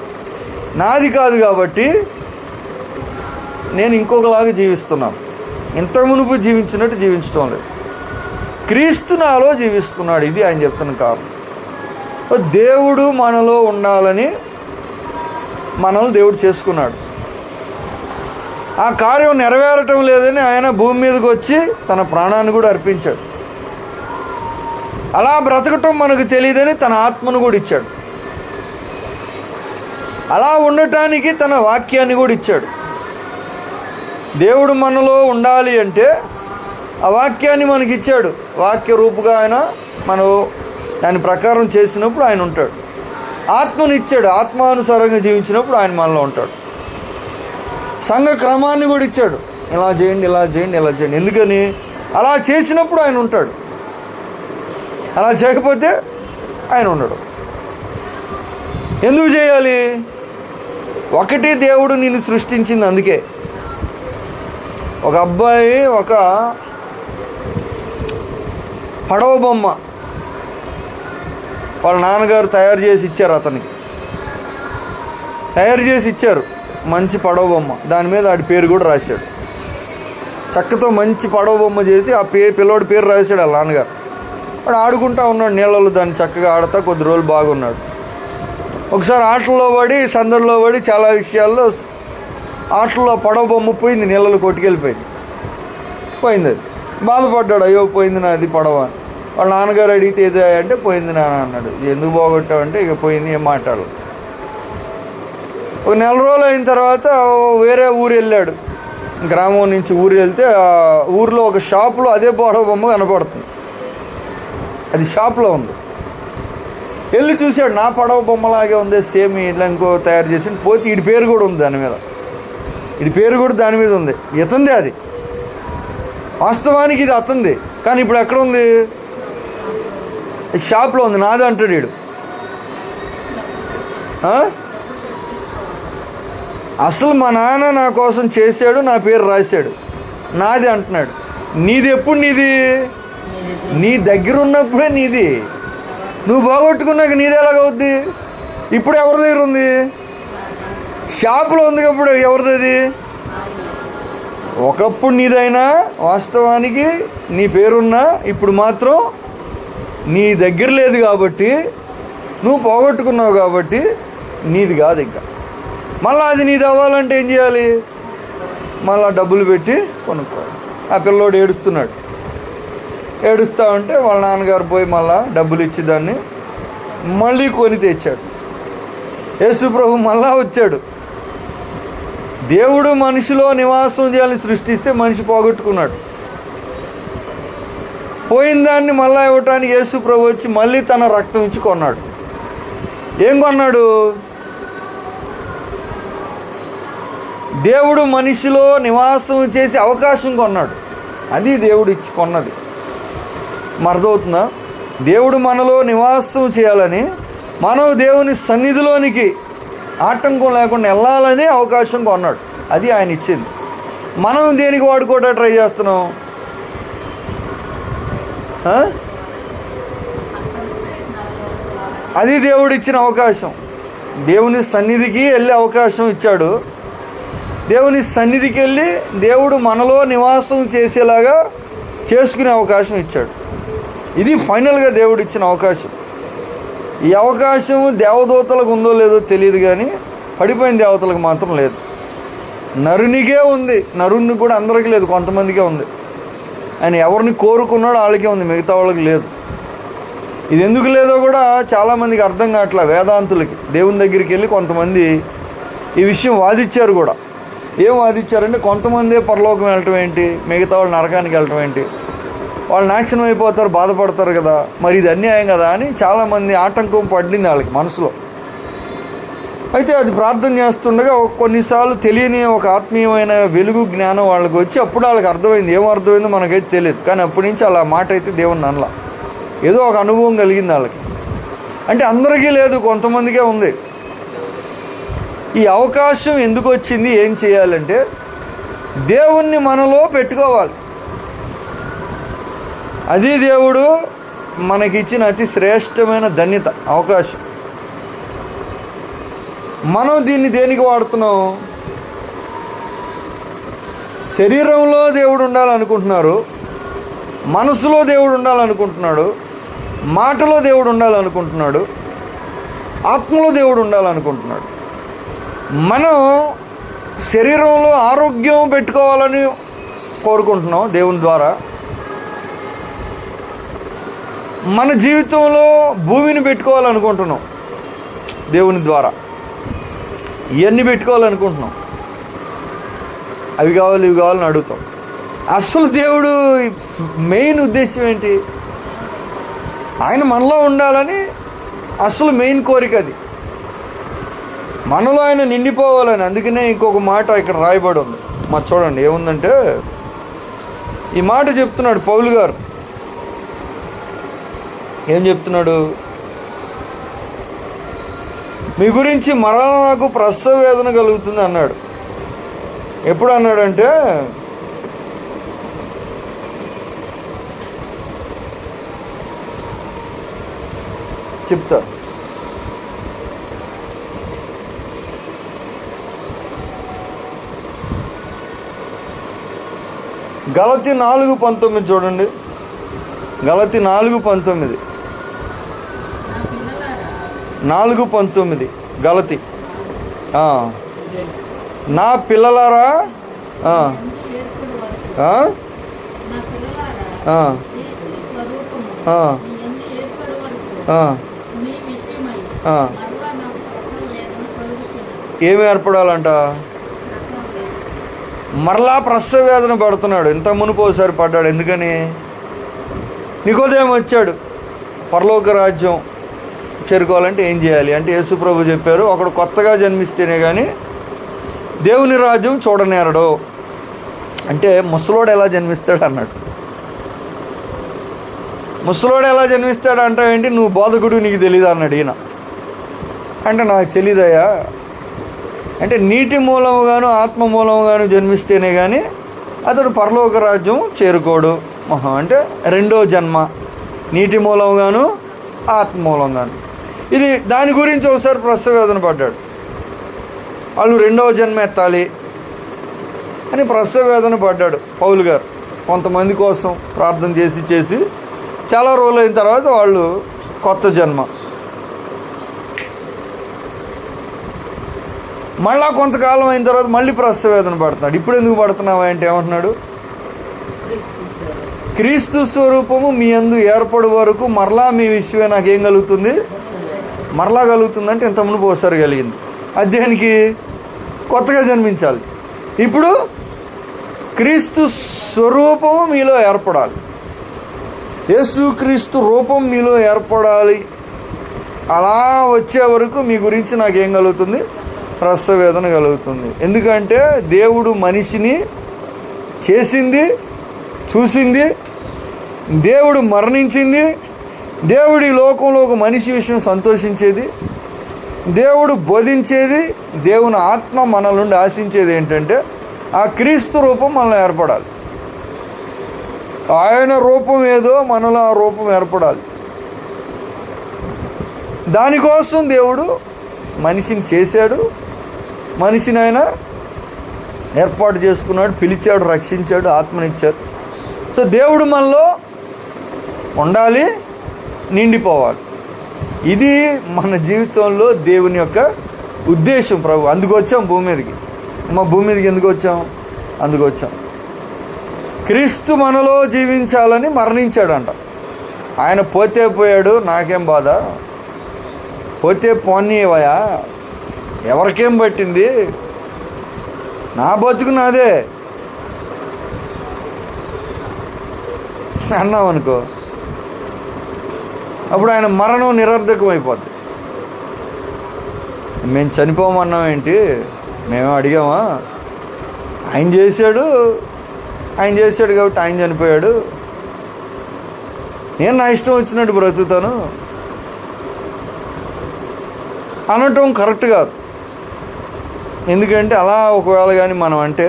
నాది కాదు కాబట్టి నేను ఇంకొకలాగా జీవిస్తున్నాను. ఇంతకు మునుపు జీవించినట్టు జీవించడం లేదు. క్రీస్తు నాలో జీవిస్తున్నాడు. ఇది ఆయన చెప్తున్న కారణం. దేవుడు మనలో ఉండాలని మనల్ని దేవుడు చేసుకున్నాడు. ఆ కార్యం నెరవేరటం లేదని ఆయన భూమి మీదకి వచ్చి తన ప్రాణాన్ని కూడా అర్పించాడు. అలా బ్రతకటం మనకు తెలియదని తన ఆత్మను కూడా ఇచ్చాడు. అలా ఉండటానికి తన వాక్యాన్ని కూడా ఇచ్చాడు. దేవుడు మనలో ఉండాలి అంటే ఆ వాక్యాన్ని మనకి ఇచ్చాడు. వాక్య రూపుగా ఆయన మనం దాని ప్రకారం చేసినప్పుడు ఆయన ఉంటాడు. ఆత్మను ఇచ్చాడు. ఆత్మానుసారంగా జీవించినప్పుడు ఆయన మనలో ఉంటాడు. సంఘ క్రమాన్ని కూడా ఇచ్చాడు. ఇలా చేయండి, ఇలా చేయండి, ఇలా చేయండి. ఎందుకని? అలా చేసినప్పుడు ఆయన ఉంటాడు. అలా చేయకపోతే ఆయన ఉండడు. ఎందుకు చేయాలి? ఒకటి, దేవుడు నిన్ను సృష్టించింది అందుకే. ఒక అబ్బాయి ఒక పడవ బొమ్మ వాళ్ళ నాన్నగారు తయారు చేసి ఇచ్చారు. అతనికి తయారు చేసి ఇచ్చారు మంచి పడవ బొమ్మ. దాని మీద ఆడి పేరు కూడా రాశాడు. చక్కతో మంచి పడవ బొమ్మ చేసి ఆ పిల్లోడి పేరు రాశాడు వాళ్ళ నాన్నగారు. వాడు ఆడుకుంటా ఉన్నాడు నీళ్ళలో. దాన్ని చక్కగా ఆడుతా కొద్ది రోజులు బాగున్నాడు. ఒకసారి ఆటల్లో పడి, సందడిలో పడి, చాలా విషయాల్లో ఆటల్లో పడవ బొమ్మ పోయింది, నీళ్ళలో కొట్టుకెళ్ళిపోయింది. పోయింది. అది బాధపడ్డాడు. అయ్యో పోయింది నాది పడవ. వాళ్ళ నాన్నగారు అడిగితే ఏదో అంటే పోయింది నాన్న అన్నాడు. ఎందుకు పోగొట్టావంటే ఇక పోయింది, ఏం మాట్లాడలేదు. ఒక నెల రోజులు అయిన తర్వాత వేరే ఊరు వెళ్ళాడు. గ్రామం నుంచి ఊరు వెళ్తే ఆ ఊరిలో ఒక షాపులో అదే పడవ బొమ్మ కనపడుతుంది. అది షాప్లో ఉంది. వెళ్ళి చూశాడు, నా పడవ బొమ్మలాగే ఉంది, సేమ్ ఇట్లా ఇంకో తయారు చేసి. పోతే వీడి పేరు కూడా ఉంది దాని మీద. వీడి పేరు కూడా దాని మీద ఉంది. ఇతందే అది. వాస్తవానికి ఇది అతంది. కానీ ఇప్పుడు ఎక్కడ ఉంది? షాప్లో ఉంది. నాది అంటాడు వీడు. అసలు మా నాన్న నా కోసం చేశాడు, నా పేరు రాశాడు, నాది అంటున్నాడు. నీది ఎప్పుడు నీది? నీ దగ్గర ఉన్నప్పుడే నీది. నువ్వు బాగొట్టుకున్నాక నీది ఎలాగవుద్ది? ఇప్పుడు ఎవరి దగ్గర ఉంది? షాపులో ఉంది. ఇప్పుడు ఎవరిది? ఒకప్పుడు నీదైనా వాస్తవానికి నీ పేరున్నా ఇప్పుడు మాత్రం నీ దగ్గర లేదు కాబట్టి, నువ్వు పోగొట్టుకున్నావు కాబట్టి నీది కాదు. ఇంకా మళ్ళీ అది నీది అవ్వాలంటే ఏం చేయాలి? మళ్ళీ డబ్బులు పెట్టి కొనుక్కోవాలి. ఆ పిల్లోడు ఏడుస్తున్నాడు. ఏడుస్తూ ఉంటే వాళ్ళ నాన్నగారు పోయి మళ్ళీ డబ్బులు ఇచ్చి దాన్ని మళ్ళీ కొని తెచ్చాడు. యేసు ప్రభు మళ్ళా వచ్చాడు. దేవుడు మనిషిలో నివాసం చేయాలని సృష్టిస్తే మనిషి పోగొట్టుకున్నాడు. పోయిన దాన్ని మళ్ళా ఇవ్వటానికి యేసు ప్రభు వచ్చి మళ్ళీ తన రక్తం ఇచ్చి కొన్నాడు. ఏం కొన్నాడు? దేవుడు మనిషిలో నివాసం చేసే అవకాశం కొన్నాడు. అది దేవుడు ఇచ్చి కొన్నది. అర్థమవుతుందా? దేవుడు మనలో నివాసం చేయాలని, మనం దేవుని సన్నిధిలోనికి ఆటంకం లేకుండా వెళ్ళాలని అవకాశం కొన్నాడు. అది ఆయన ఇచ్చింది. మనం దేనికి వాడుకోవటం ట్రై చేస్తున్నాం? అది దేవుడు ఇచ్చిన అవకాశం. దేవుని సన్నిధికి వెళ్ళే అవకాశం ఇచ్చాడు. దేవుని సన్నిధికి వెళ్ళి దేవుడు మనలో నివాసం చేసేలాగా చేసుకునే అవకాశం ఇచ్చాడు. ఇది ఫైనల్గా దేవుడు ఇచ్చిన అవకాశం. ఈ అవకాశం దేవదూతలకు ఉందో లేదో తెలియదు, కానీ పడిపోయిన దేవతలకు మాత్రం లేదు. నరునికే ఉంది. నరుని కూడా అందరికీ లేదు, కొంతమందికే ఉంది. ఆయన ఎవరిని కోరుకున్నాడో వాళ్ళకే ఉంది, మిగతా వాళ్ళకి లేదు. ఇది ఎందుకు లేదో కూడా చాలామందికి అర్థం కావట్లే. వేదాంతులకి దేవుని దగ్గరికి వెళ్ళి కొంతమంది ఈ విషయం వాదించారు కూడా. ఏం వాదించారంటే, కొంతమందే పరలోకం వెళ్ళటం ఏంటి, మిగతా వాళ్ళు నరకానికి వెళ్ళటం ఏంటి, వాళ్ళు నాశనం అయిపోతారు, బాధపడతారు కదా, మరి ఇది అన్యాయం కదా అని చాలామంది ఆటంకం పడింది వాళ్ళకి మనసులో. అయితే అది ప్రార్థన చేస్తుండగా కొన్నిసార్లు తెలియని ఒక ఆత్మీయమైన వెలుగు జ్ఞానం వాళ్ళకి వచ్చి అప్పుడు వాళ్ళకి అర్థమైంది. ఏం అర్థమైందో మనకైతే తెలియదు, కానీ అప్పటి నుంచి అలా మాట అయితే దేవుని అనలా. ఏదో ఒక అనుభవం కలిగింది వాళ్ళకి. అంటే అందరికీ లేదు, కొంతమందికే ఉంది. ఈ అవకాశం ఎందుకు వచ్చింది? ఏం చేయాలంటే దేవుణ్ణి మనలో పెట్టుకోవాలి. అది దేవుడు మనకిచ్చిన అతి శ్రేష్టమైన ధన్యత, అవకాశం. మనం దీన్ని దేనికి వాడుతున్నాం? శరీరంలో దేవుడు ఉండాలనుకుంటున్నారు, మనసులో దేవుడు ఉండాలనుకుంటున్నాడు, మాటలో దేవుడు ఉండాలనుకుంటున్నాడు, ఆత్మలో దేవుడు ఉండాలనుకుంటున్నాడు. మనం శరీరంలో ఆరోగ్యం పెట్టుకోవాలని కోరుకుంటున్నాం దేవుని ద్వారా. మన జీవితంలో భూమిని పెట్టుకోవాలనుకుంటున్నాం దేవుని ద్వారా. ఇవన్నీ పెట్టుకోవాలనుకుంటున్నాం. అవి కావాలి ఇవి కావాలని అడుగుతాం. అసలు దేవుడు మెయిన్ ఉద్దేశం ఏంటి? ఆయన మనలో ఉండాలని అసలు మెయిన్ కోరిక అది. మనలో ఆయన నిండిపోవాలని. అందుకనే ఇంకొక మాట ఇక్కడ రాయబడి ఉంది. మా చూడండి ఏముందంటే, ఈ మాట చెప్తున్నాడు పౌలు గారు. ఏం చెప్తున్నాడు? మీ గురించి మరలా నాకు ప్రసవ వేదన కలుగుతుంది అన్నాడు. ఎప్పుడు అన్నాడంటే, చెప్తా. గలతీ 4:19 చూడండి. గలతీ 4:19. 4:19 గలతీ. నా పిల్లలారా ఏమి ఏర్పడాలంట? మరలా ప్రసవ వేదన పడుతున్నాడు. ఇంత మునుపు ఒకసారి పడ్డాడు. ఎందుకని? నికోదేము వచ్చాడు, పరలోక రాజ్యం చేరుకోవాలంటే ఏం చేయాలి అంటే యేసు ప్రభు చెప్పారు, ఒకడు కొత్తగా జన్మిస్తేనే కానీ దేవుని రాజ్యం చూడనేరడు. అంటే ముసలోడు ఎలా జన్మిస్తాడు అన్నాడు. ముసలోడు ఎలా జన్మిస్తాడు అంటావేంటి? నువ్వు బోధకుడు, నీకు తెలీదు అన్నాడు ఈయన. అంటే నాకు తెలీదయ్యా అంటే నీటి మూలముగాను ఆత్మ మూలముగాను జన్మిస్తేనే కానీ అతడు పరలోక రాజ్యం చేరుకోడు. అంటే రెండో జన్మ, నీటి మూలంగాను ఆత్మ మూలంగాను. ఇది దాని గురించి ఒకసారి ప్రసవ వేదన పడ్డాడు. వాళ్ళు రెండవ జన్మ ఎత్తాలి అని ప్రసవ వేదన పడ్డాడు పౌలు గారు. కొంతమంది కోసం ప్రార్థన చేసి చాలా రోజులు అయిన తర్వాత వాళ్ళు కొత్త జన్మ. మళ్ళా కొంతకాలం అయిన తర్వాత మళ్ళీ ప్రసవ వేదన పడుతున్నాడు. ఇప్పుడు ఎందుకు పడుతున్నావా అంటే ఏమంటున్నాడు? క్రీస్తు స్వరూపము మీ యందు ఏర్పడు వరకు మరలా మీ విషయమే నాకేం కలుగుతుంది? మరలా కలుగుతుందంటే ఇంత మునుపు ఒకసారి కలిగింది. అదేనికి కొత్తగా జన్మించాలి. ఇప్పుడు క్రీస్తు స్వరూపము మీలో ఏర్పడాలి. యేసుక్రీస్తు రూపం మీలో ఏర్పడాలి. అలా వచ్చే వరకు మీ గురించి నాకేం కలుగుతుంది? ప్రసవ వేదన కలుగుతుంది. ఎందుకంటే దేవుడు మనిషిని చేసింది, చూసింది, దేవుడు మరణించింది, దేవుడు ఈ లోకంలో ఒక మనిషి విషయం సంతోషించేది, దేవుడు బోధించేది, దేవుని ఆత్మ మన నుండి ఆశించేది ఏంటంటే ఆ క్రీస్తు రూపం మనలో ఏర్పడాలి. ఆయన రూపం ఏదో మనలో ఆ రూపం ఏర్పడాలి. దానికోసం దేవుడు మనిషిని చేశాడు, మనిషిని ఆయన ఏర్పాటు చేసుకున్నాడు, పిలిచాడు, రక్షించాడు, ఆత్మనిచ్చాడు. సో దేవుడు మనలో ఉండాలి, నిండిపోవాలి. ఇది మన జీవితంలో దేవుని యొక్క ఉద్దేశం. ప్రభు అందుకు వచ్చాం భూమి మీదకి. భూమి మీదకి ఎందుకు వచ్చాం? అందుకు వచ్చాం. క్రీస్తు మనలో జీవించాలని మరణించాడంట. ఆయన పోతే పోయాడు, నాకేం బాధ, పోతే పోనీవయా, ఎవరికేం పట్టింది, నా బతుకు నాదే అన్నాం అనుకో, అప్పుడు ఆయన మరణం నిరర్ధకం అయిపోద్ది. మేము చనిపోమన్నాం ఏంటి? మేము అడిగామా? ఆయన చేశాడు కాబట్టి ఆయన చనిపోయాడు, నేను నా ఇష్టం వచ్చినట్టు బ్రతుకుతాను అనటం కరెక్ట్ కాదు. ఎందుకంటే అలా ఒకవేళ కానీ మనం అంటే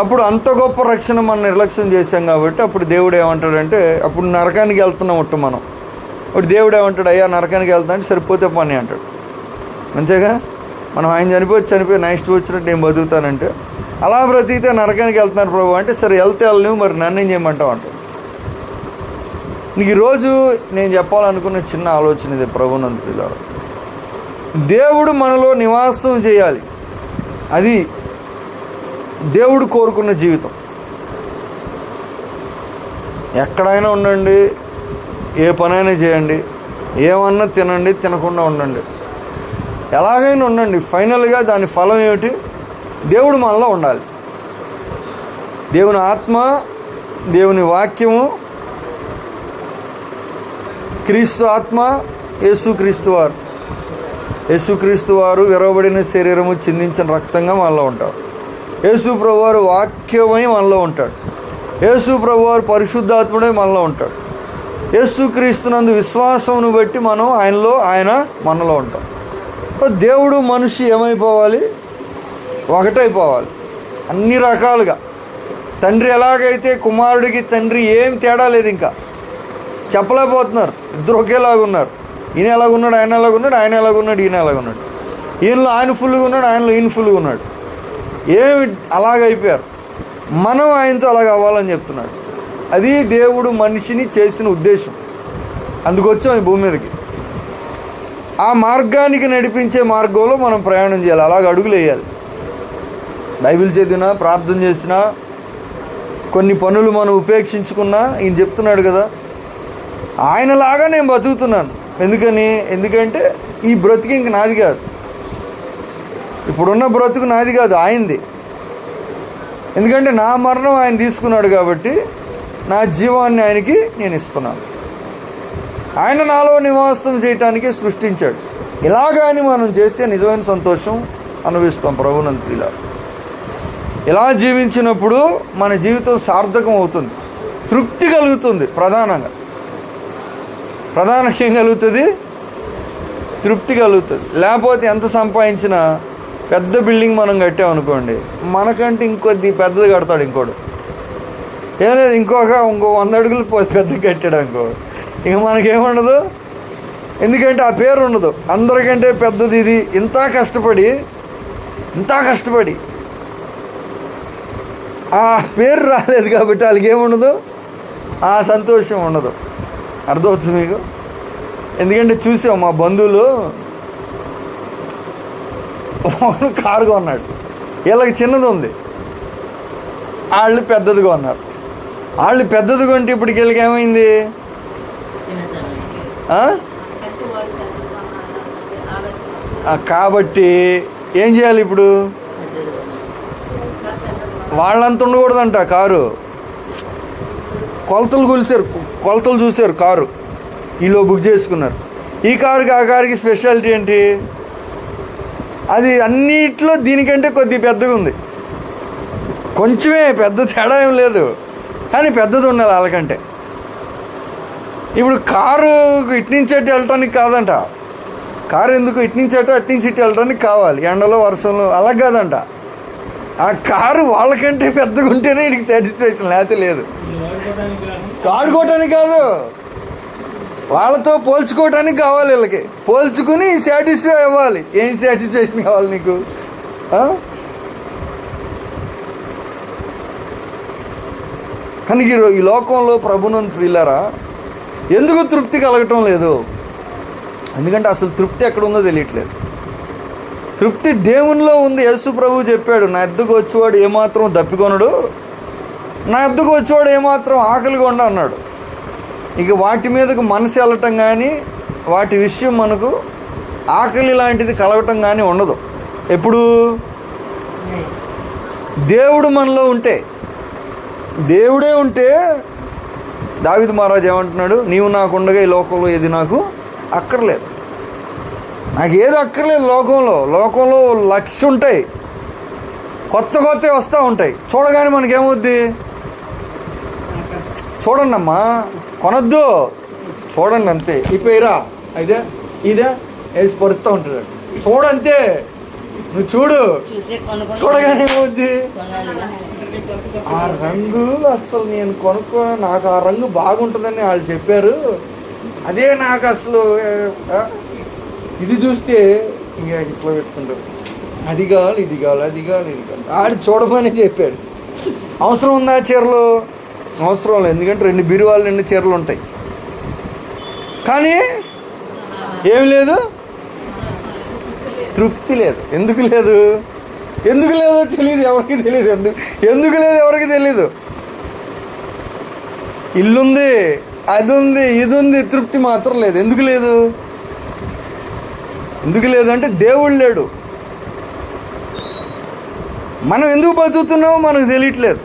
అప్పుడు అంత గొప్ప రక్షణ మనం నిర్లక్ష్యం చేశాం కాబట్టి అప్పుడు దేవుడు ఏమంటాడంటే, అప్పుడు నరకానికి వెళ్తున్నాం ఒట్టు మనం. అప్పుడు దేవుడు ఏమంటాడు? అయ్యా నరకానికి వెళ్తా అంటే సరిపోతే పని అంటాడు. అంతేగా? మనం ఆయన చనిపోయి నా ఇష్టం వచ్చినట్టు నేను బతుకుతానంటే, అలా బ్రతికితే నరకానికి వెళ్తున్నారు ప్రభు అంటే, సరే వెళ్తే వెళ్ళలేము, మరి నన్ను ఏం చేయమంటావు అంటాడు. నీకు ఈరోజు నేను చెప్పాలనుకున్న చిన్న ఆలోచన ఇది. ప్రభునందు పిల్లలు, దేవుడు మనలో నివాసం చేయాలి. అది దేవుడు కోరుకున్న జీవితం. ఎక్కడైనా ఉండండి, ఏ పనైనా చేయండి, ఏమన్నా తినండి, తినకుండా ఉండండి, ఎలాగైనా ఉండండి. ఫైనల్గా దాని ఫలం ఏమిటి? దేవుడు మనలో ఉండాలి. దేవుని ఆత్మ, దేవుని వాక్యము, క్రీస్తు ఆత్మ, యేసుక్రీస్తు వారు. యేసుక్రీస్తు వారు విరవబడిన శరీరము, చిందించిన రక్తంగా మనలో ఉంటారు. యేసు ప్రభువారు వాక్యమై మనలో ఉంటాడు. యేసు ప్రభువారు పరిశుద్ధాత్ముడై మనలో ఉంటాడు. యేసుక్రీస్తునందు విశ్వాసమును బట్టి మనం ఆయన మనలో ఉంటాం. దేవుడు మనిషి ఏమైపోవాలి? ఒకటైపోవాలి అన్ని రకాలుగా. తండ్రి ఎలాగైతే కుమారుడికి తండ్రి ఏం తేడా లేదు, ఇంకా చెప్పలేకపోతున్నారు. ఇద్దరు ఒకేలాగా ఉన్నారు. ఈయన ఎలాగున్నాడు, ఆయన ఎలాగున్నాడు, ఆయన ఎలాగున్నాడు, ఈయన ఎలాగున్నాడు. ఈయనలో ఆయన ఫుల్గా ఉన్నాడు, ఆయనలో ఈయన ఫుల్గా ఉన్నాడు. ఏమి అలాగైపోయారు. మనం ఆయనతో అలాగ అవ్వాలని చెప్తున్నాడు. అది దేవుడు మనిషిని చేసిన ఉద్దేశం. అందుకొచ్చాం ఈ భూమి మీదకి. ఆ మార్గానికి నడిపించే మార్గంలో మనం ప్రయాణం చేయాలి. అలాగ అడుగులు వేయాలి. బైబిల్ చదివినా, ప్రార్థన చేసినా, కొన్ని పనులు మనం ఉపేక్షించుకున్నా ఈయన చెప్తున్నాడు కదా, ఆయనలాగా నేను బతుకుతున్నాను. ఎందుకంటే ఈ బ్రతుకు ఇంక నాది కాదు. ఇప్పుడున్న బ్రతుకు నాది కాదు, ఆయనది. ఎందుకంటే నా మరణం ఆయన తీసుకున్నాడు కాబట్టి నా జీవాన్ని ఆయనకి నేను ఇస్తున్నాను. ఆయన నాలో నివాసం చేయటానికి సృష్టించాడు. ఇలాగాని మనం చేస్తే నిజమైన సంతోషం అనుభవిస్తాం ప్రభునందు ప్రియులారా. ఇలా జీవించినప్పుడు మన జీవితం సార్థకం అవుతుంది, తృప్తి కలుగుతుంది. ప్రధానంగా ఏం కలుగుతుంది? తృప్తి కలుగుతుంది. లేకపోతే ఎంత సంపాదించినా పెద్ద బిల్డింగ్ మనం కట్టామనుకోండి, మనకంటే ఇంకొద్ది పెద్దది కడతాడు ఇంకోడు. ఏం లేదు, ఇంకో 100 అడుగులు పెద్ద కట్టాడు అనుకో, ఇక మనకేముండదు. ఎందుకంటే ఆ పేరు ఉండదు. అందరికంటే పెద్దది ఇది. ఇంత కష్టపడి ఆ పేరు రాలేదు కాబట్టి వాళ్ళకి ఏముండదు, ఆ సంతోషం ఉండదు. అర్థమవుతుంది మీకు? ఎందుకంటే చూసాం, మా బంధువులు ఒకడు కారు కొన్నాడు, వీళ్ళకి చిన్నది ఉంది, వాళ్ళు పెద్దదిగా ఉన్నారు. వాళ్ళు పెద్దదిగా ఉంటే ఇప్పటికి వీళ్ళకి ఏమైంది? కాబట్టి ఏం చేయాలి ఇప్పుడు? వాళ్ళంత ఉండకూడదంట కారు. కొలతలు చూశారు కారు, ఈలో బుక్ చేసుకున్నారు. ఈ కారుకి ఆ కారుకి స్పెషాలిటీ ఏంటి? అది అన్నిట్లో దీనికంటే కొద్ది పెద్దగా ఉంది. కొంచెమే, పెద్ద తేడా ఏం లేదు, కానీ పెద్దది ఉండాలి వాళ్ళకంటే. ఇప్పుడు కారు ఇట్నుంచి అటు వెళ్ళటానికి కాదంట. కారు ఎందుకు ఇట్నుంచి అట్నుంచి ఇటు వెళ్ళటానికి కావాలి, ఎండలో వర్షంలో. అలా కాదంట. ఆ కారు వాళ్ళకంటే పెద్దగా ఉంటేనే వీడికి సాటిస్ఫాక్షన్, లేకపోతే లేదు. ఆడుకోవటానికి కాదు, వాళ్ళతో పోల్చుకోవటానికి కావాలి. వీళ్ళకి పోల్చుకుని సాటిస్ఫై అవ్వాలి. ఏం సాటిస్ఫాక్షన్ కావాలి నీకు? కానీ ఈ లోకంలో ప్రభునందు ప్రియులారా ఎందుకు తృప్తి కలగటం లేదు? ఎందుకంటే అసలు తృప్తి ఎక్కడ ఉందో తెలియట్లేదు. తృప్తి దేవునిలో ఉంది. యేసు ప్రభువు చెప్పాడు, నా ఎద్దుకు వచ్చేవాడు ఏమాత్రం దప్పికొనడు, నా ఎద్దుకు వచ్చేవాడు ఏమాత్రం ఆకలిగా ఉండ అన్నాడు. ఇక వాటి మీదకు మనసు వెళ్ళటం కానీ, వాటి విషయం మనకు ఆకలి లాంటిది కలగటం కానీ ఉండదు. ఎప్పుడు దేవుడు మనలో ఉంటే, దేవుడే ఉంటే, దావీదు మహారాజు ఏమంటున్నాడు? నీవు నాకు ఉండగా ఈ లోకంలో ఏది నాకు అక్కర్లేదు. నాకు ఏది అక్కర్లేదు. లోకంలో 1,00,000 ఉంటాయి, కొత్తవి వస్తూ ఉంటాయి. చూడగానే మనకేమవుద్ది? చూడండి అమ్మా, కొనొద్దు, చూడండి అంతే. ఈ పేరా ఇదే వేసి పరుస్తూ ఉంటాడు. చూడంతే, నువ్వు చూడగానే ఏమవుద్ది? ఆ రంగు అసలు నేను నాకు ఆ రంగు బాగుంటుందని వాళ్ళు చెప్పారు, అదే నాకు అసలు. ఇది చూస్తే ఇంకా ఇట్లా పెట్టుకుంటారు, అది కావాలి, ఇది కావాలి, అది కావాలి, ఇది కావాలి. ఆడు చూడమని చెప్పాడు. అవసరం ఉందా చీరలు? అవసరం లేదు. ఎందుకంటే 2 బీరువాలు 2 చీరలు ఉంటాయి. కానీ ఏం లేదు, తృప్తి లేదు. ఎందుకు లేదో తెలియదు, ఎవరికి తెలియదు. ఎందుకు లేదు ఎవరికి తెలీదు. ఇల్లుంది, అది ఉంది, ఇది ఉంది, తృప్తి మాత్రం లేదు. ఎందుకు లేదు అంటే దేవుడు లేడు. మనం ఎందుకు బతుకుతున్నామో మనకు తెలియట్లేదు.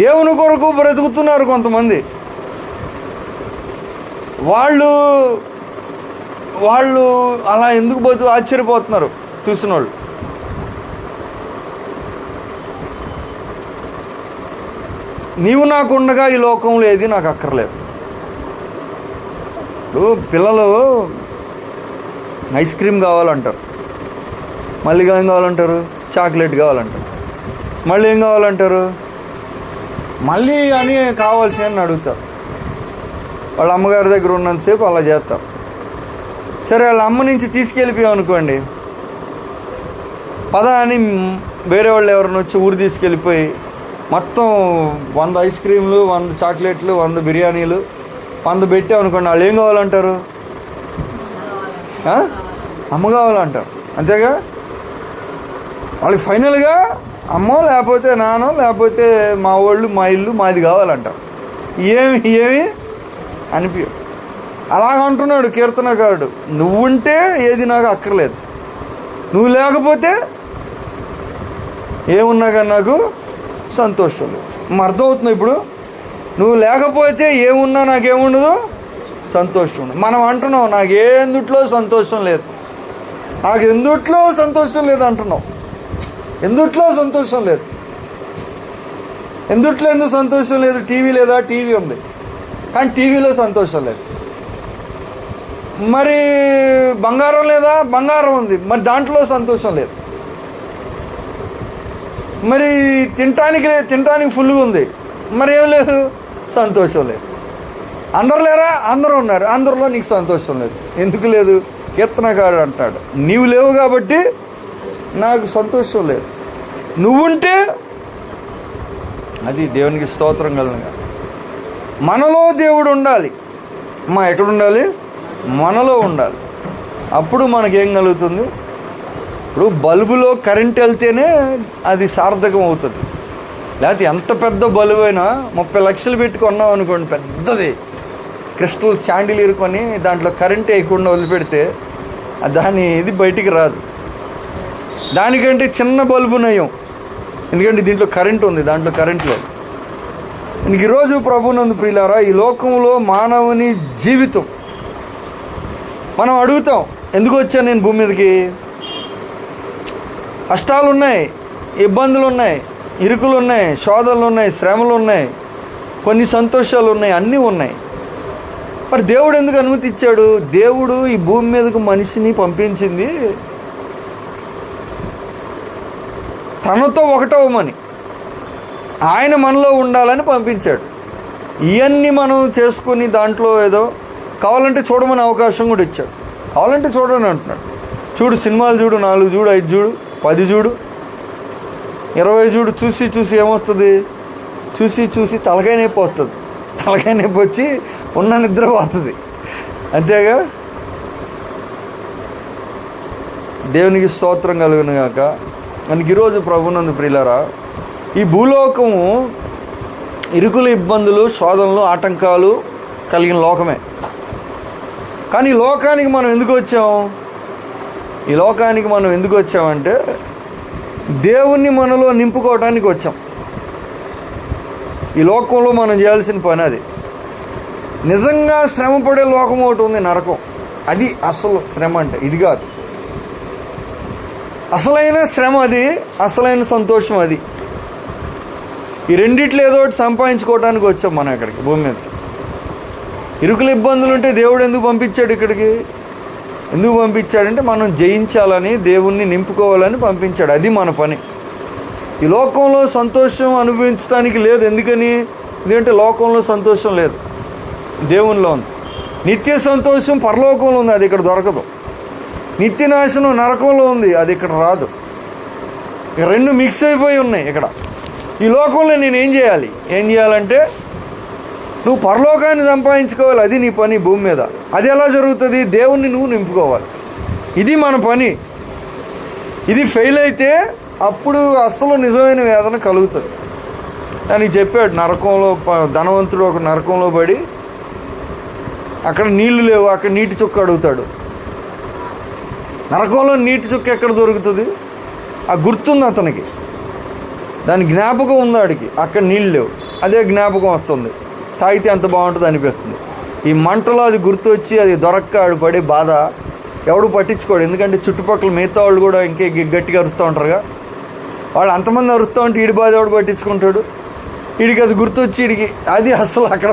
దేవుని కొరకు బ్రతుకుతున్నారు కొంతమంది. వాళ్ళు అలా ఎందుకు ఆశ్చర్యపోతున్నారు చూసిన వాళ్ళు. నీవు నాకు ఉండగా ఈ లోకంలో ఏది నాకు అక్కర్లేదు. ఇప్పుడు పిల్లలు ఐస్ క్రీమ్ కావాలంటారు, మళ్ళీ ఏం కావాలంటారు, చాక్లెట్ కావాలంటారు, మళ్ళీ ఏం కావాలంటారు, మళ్ళీ అని కావాల్సిన అడుగుతారు. వాళ్ళ అమ్మగారి దగ్గర ఉన్నంతసేపు అలా చేస్తారు. సరే, వాళ్ళ అమ్మ నుంచి తీసుకెళ్ళిపోయాం అనుకోండి, పద అని వేరే వాళ్ళు ఎవరిని వచ్చి ఊరు తీసుకెళ్ళిపోయి మొత్తం 100 ఐస్ క్రీమ్లు, 100 చాక్లెట్లు, 100 బిర్యానీలు 100 పెట్టాం అనుకోండి, వాళ్ళు ఏం కావాలంటారు, అమ్మ కావాలంటారు. అంతేగా, వాళ్ళకి ఫైనల్గా అమ్మో లేకపోతే నానో లేకపోతే మా వాళ్ళు మా ఇల్లు మాది కావాలంటారు. ఏమి అనిపించ. అలాగంటున్నాడు కీర్తనకారుడు, నువ్వుంటే ఏది నాకు అక్కర్లేదు, నువ్వు లేకపోతే ఏమున్నా కానీ నాకు సంతోషం లేదు. అర్థమవుతుంది ఇప్పుడు. నువ్వు లేకపోతే ఏమున్నా నాకేముండదు, సంతోషం ఉండదు. మనం అంటున్నాం నాకు ఎందుట్లో సంతోషం లేదు, నాకు ఎందుట్లో సంతోషం లేదు అంటున్నాం. ఎందుట్లో సంతోషం లేదు, ఎందుట్లో ఎందుకు సంతోషం లేదు? టీవీ లేదా? టీవీ ఉంది కానీ టీవీలో సంతోషం లేదు. మరి బంగారం లేదా? బంగారం ఉంది, మరి దాంట్లో సంతోషం లేదు. మరి తినటానికి ఫుల్గా ఉంది, మరి ఏం లేదు, సంతోషం లేదు. అందరు లేరా? అందరూ ఉన్నారు, అందరిలో నీకు సంతోషం లేదు. ఎందుకు లేదు? కీర్తనకారుడు అంటాడు, నీవు లేవు కాబట్టి నాకు సంతోషం లేదు. నువ్వుంటే అది దేవునికి స్తోత్రం కలుగుగా. మనలో దేవుడు ఉండాలి. ఎక్కడ ఉండాలి? మనలో ఉండాలి. అప్పుడు మనకేం కలుగుతుంది? ఇప్పుడు బల్బులో కరెంట్ వెళ్తేనే అది సార్థకం అవుతుంది. లేకపోతే ఎంత పెద్ద బల్బు అయినా 30 లక్షలు పెట్టి కొన్నాం అనుకోండి, పెద్దది క్రిస్టల్ చాండిలీర్ కొని దాంట్లో కరెంట్ వేయకుండా వదిలిపెడితే దాని ఇది బయటికి రాదు. దానికంటే చిన్న బల్బు నయం, ఎందుకంటే దీంట్లో కరెంట్ ఉంది, దాంట్లో కరెంట్ లేదు. ఈరోజు ప్రభునందు ప్రియులారా, ఈ లోకంలో మానవుని జీవితం మనం అడుగుతాం, ఎందుకు వచ్చాను నేను భూమి మీదకి? కష్టాలు ఉన్నాయి, ఇబ్బందులు ఉన్నాయి, ఇరుకులు ఉన్నాయి, శోధనలు ఉన్నాయి, శ్రమలు ఉన్నాయి, కొన్ని సంతోషాలు ఉన్నాయి, అన్నీ ఉన్నాయి. మరి దేవుడు ఎందుకు అనుమతి ఇచ్చాడు? దేవుడు ఈ భూమి మీదకు మనిషిని పంపించింది తనతో ఒకటవమని, ఆయన మనలో ఉండాలని పంపించాడు. ఇవన్నీ మనం చేసుకుని దాంట్లో ఏదో కావాలంటే చూడమని అవకాశం కూడా ఇచ్చాడు. కావాలంటే చూడని అంటున్నాడు. చూడు, సినిమాలు చూడు, 4 చూడు, 5 చూడు, 10 చూడు, 20 చూడు. చూసి ఏమొస్తుంది? చూసి తలకాయ నొప్పి వస్తుంది. తలకాయ నొప్పి వచ్చి ఉన్న నిద్ర పోతుంది. అంతేగా. దేవునికి స్తోత్రం కలుగును గాక. మనకి ఈరోజు ప్రభునందు ప్రియులారా, ఈ భూలోకము ఇరుకులు, ఇబ్బందులు, శోధనలు, ఆటంకాలు కలిగిన లోకమే. కానీ ఈ లోకానికి మనం ఎందుకు వచ్చాం? ఈ లోకానికి మనం ఎందుకు వచ్చామంటే దేవుణ్ణి మనలో నింపుకోవడానికి వచ్చాం. ఈ లోకంలో మనం చేయాల్సిన పని అది. నిజంగా శ్రమ పడే లోకం ఒకటి ఉంది, నరకం. అది అసలు శ్రమ అంటే ఇది కాదు. అసలైన శ్రమ అది, అసలైన సంతోషం అది. ఈ రెండిట్లో ఏదో ఒకటి సంపాదించుకోవడానికి వచ్చాం మనం ఇక్కడికి, భూమి మీద. ఇరుకులు, ఇబ్బందులు ఉంటే దేవుడు ఎందుకు పంపించాడు ఇక్కడికి? ఎందుకు పంపించాడంటే మనం జయించాలని, దేవుణ్ణి నింపుకోవాలని పంపించాడు. అది మన పని. ఈ లోకంలో సంతోషం అనుభవించడానికి లేదు. ఎందుకంటే లోకంలో సంతోషం లేదు, దేవునిలో ఉంది. నిత్య సంతోషం పరలోకంలో ఉంది, అది ఇక్కడ దొరకదు. నిత్య నాశనం నరకంలో ఉంది, అది ఇక్కడ రాదు. ఇక రెండు మిక్స్ అయిపోయి ఉన్నాయి ఇక్కడ. ఈ లోకంలో నేను ఏం చేయాలంటే నువ్వు పరలోకాన్ని సంపాదించుకోవాలి, అది నీ పని భూమి మీద. అది ఎలా జరుగుతుంది? దేవుణ్ణి నువ్వు నింపుకోవాలి. ఇది మన పని. ఇది ఫెయిల్ అయితే అప్పుడు అస్సలు నిజమైన వేదన కలుగుతుంది. దానికి చెప్పాడు, నరకంలో ధనవంతుడు ఒక నరకంలో పడి అక్కడ నీళ్లు లేవు, అక్కడ నీటి చుక్క అడుగుతాడు. నరకంలో నీటి చుక్క ఎక్కడ దొరుకుతుంది? ఆ గుర్తుంది అతనికి, దాని జ్ఞాపకం ఉంది ఆడికి, అక్కడ నీళ్ళు లేవు. అదే జ్ఞాపకం వస్తుంది, తాగితే ఎంత బాగుంటుంది అనిపిస్తుంది. ఈ మంటలో అది గుర్తు వచ్చి అది దొరక్క ఆడు పడే బాధ ఎవడు పట్టించుకోడు. ఎందుకంటే చుట్టుపక్కల మిగతా వాళ్ళు కూడా ఇంకే గట్టిగా అరుస్తూ ఉంటారుగా. వాళ్ళు అంతమంది అరుస్తూ ఉంటే ఈడి బాధ ఎవడు పట్టించుకుంటాడు. వీడికి అది గుర్తొచ్చి వీడికి అది అసలు అక్కడ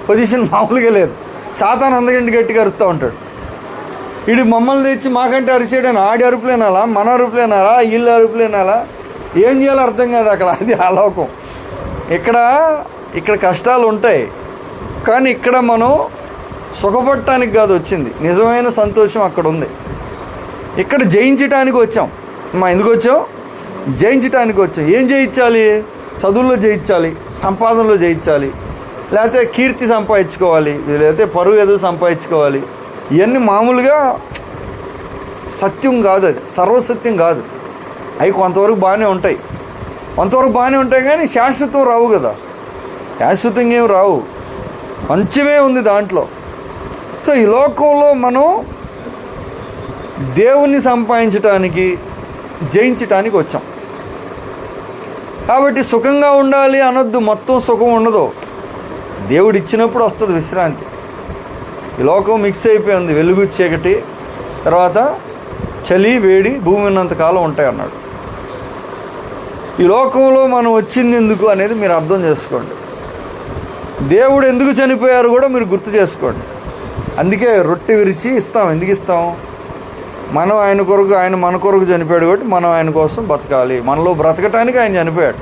పొజిషన్ మామూలుగా లేదు. సాతాను అందగంటి గట్టిగా అరుస్తూ ఉంటాడు. వీడు మమ్మల్ని తెచ్చి మాకంటే అరిసేయడానికి ఆడి అరుపులేనాలా, మన అరుపులేనాలా, వీళ్ళు అరుపులేనాలా, ఏం చేయాలో అర్థం కాదు అక్కడ. అది ఆలోకం. ఇక్కడ కష్టాలు ఉంటాయి, కానీ ఇక్కడ మనం సుఖపడటానికి కాదు వచ్చింది, నిజమైన సంతోషం అక్కడ ఉంది. ఇక్కడ జయించటానికి వచ్చాం. ఎందుకు వచ్చాం? జయించటానికి వచ్చాం. ఏం జయించాలి? చదువుల్లో జయించాలి, సంపాదనలో జయించాలి, లేకపోతే కీర్తి సంపాదించుకోవాలి, లేకపోతే పరువు ఏదో సంపాదించుకోవాలి. ఇవన్నీ మామూలుగా సత్యం కాదు, అది సర్వసత్యం కాదు. అవి కొంతవరకు బాగానే ఉంటాయి, కానీ శాశ్వతం రావు కదా. శాశ్వతంగా ఏం రావు, కొంచెమే ఉంది దాంట్లో. సో ఈ లోకంలో మనం దేవుణ్ణి సంపాదించటానికి, జయించటానికి వచ్చాం. కాబట్టి సుఖంగా ఉండాలి అనొద్దు, మొత్తం సుఖం ఉండదు. దేవుడు ఇచ్చినప్పుడు వస్తుంది విశ్రాంతి. ఈ లోకం మిక్స్ అయిపోయింది, వెలుగు చీకటి, తర్వాత చలి వేడి, భూమి ఉన్నంతకాలం ఉంటాయి అన్నాడు. ఈ లోకంలో మనం వచ్చింది ఎందుకు అనేది మీరు అర్థం చేసుకోండి. దేవుడు ఎందుకు చనిపోయారు కూడా మీరు గుర్తు చేసుకోండి. అందుకే రొట్టె విరిచి ఇస్తాం. ఎందుకు ఇస్తాం? మనం ఆయన కొరకు, ఆయన మన కొరకు చనిపోయాడు కాబట్టి మనం ఆయన కోసం బతకాలి. మనలో బ్రతకటానికి ఆయన చనిపోయాడు.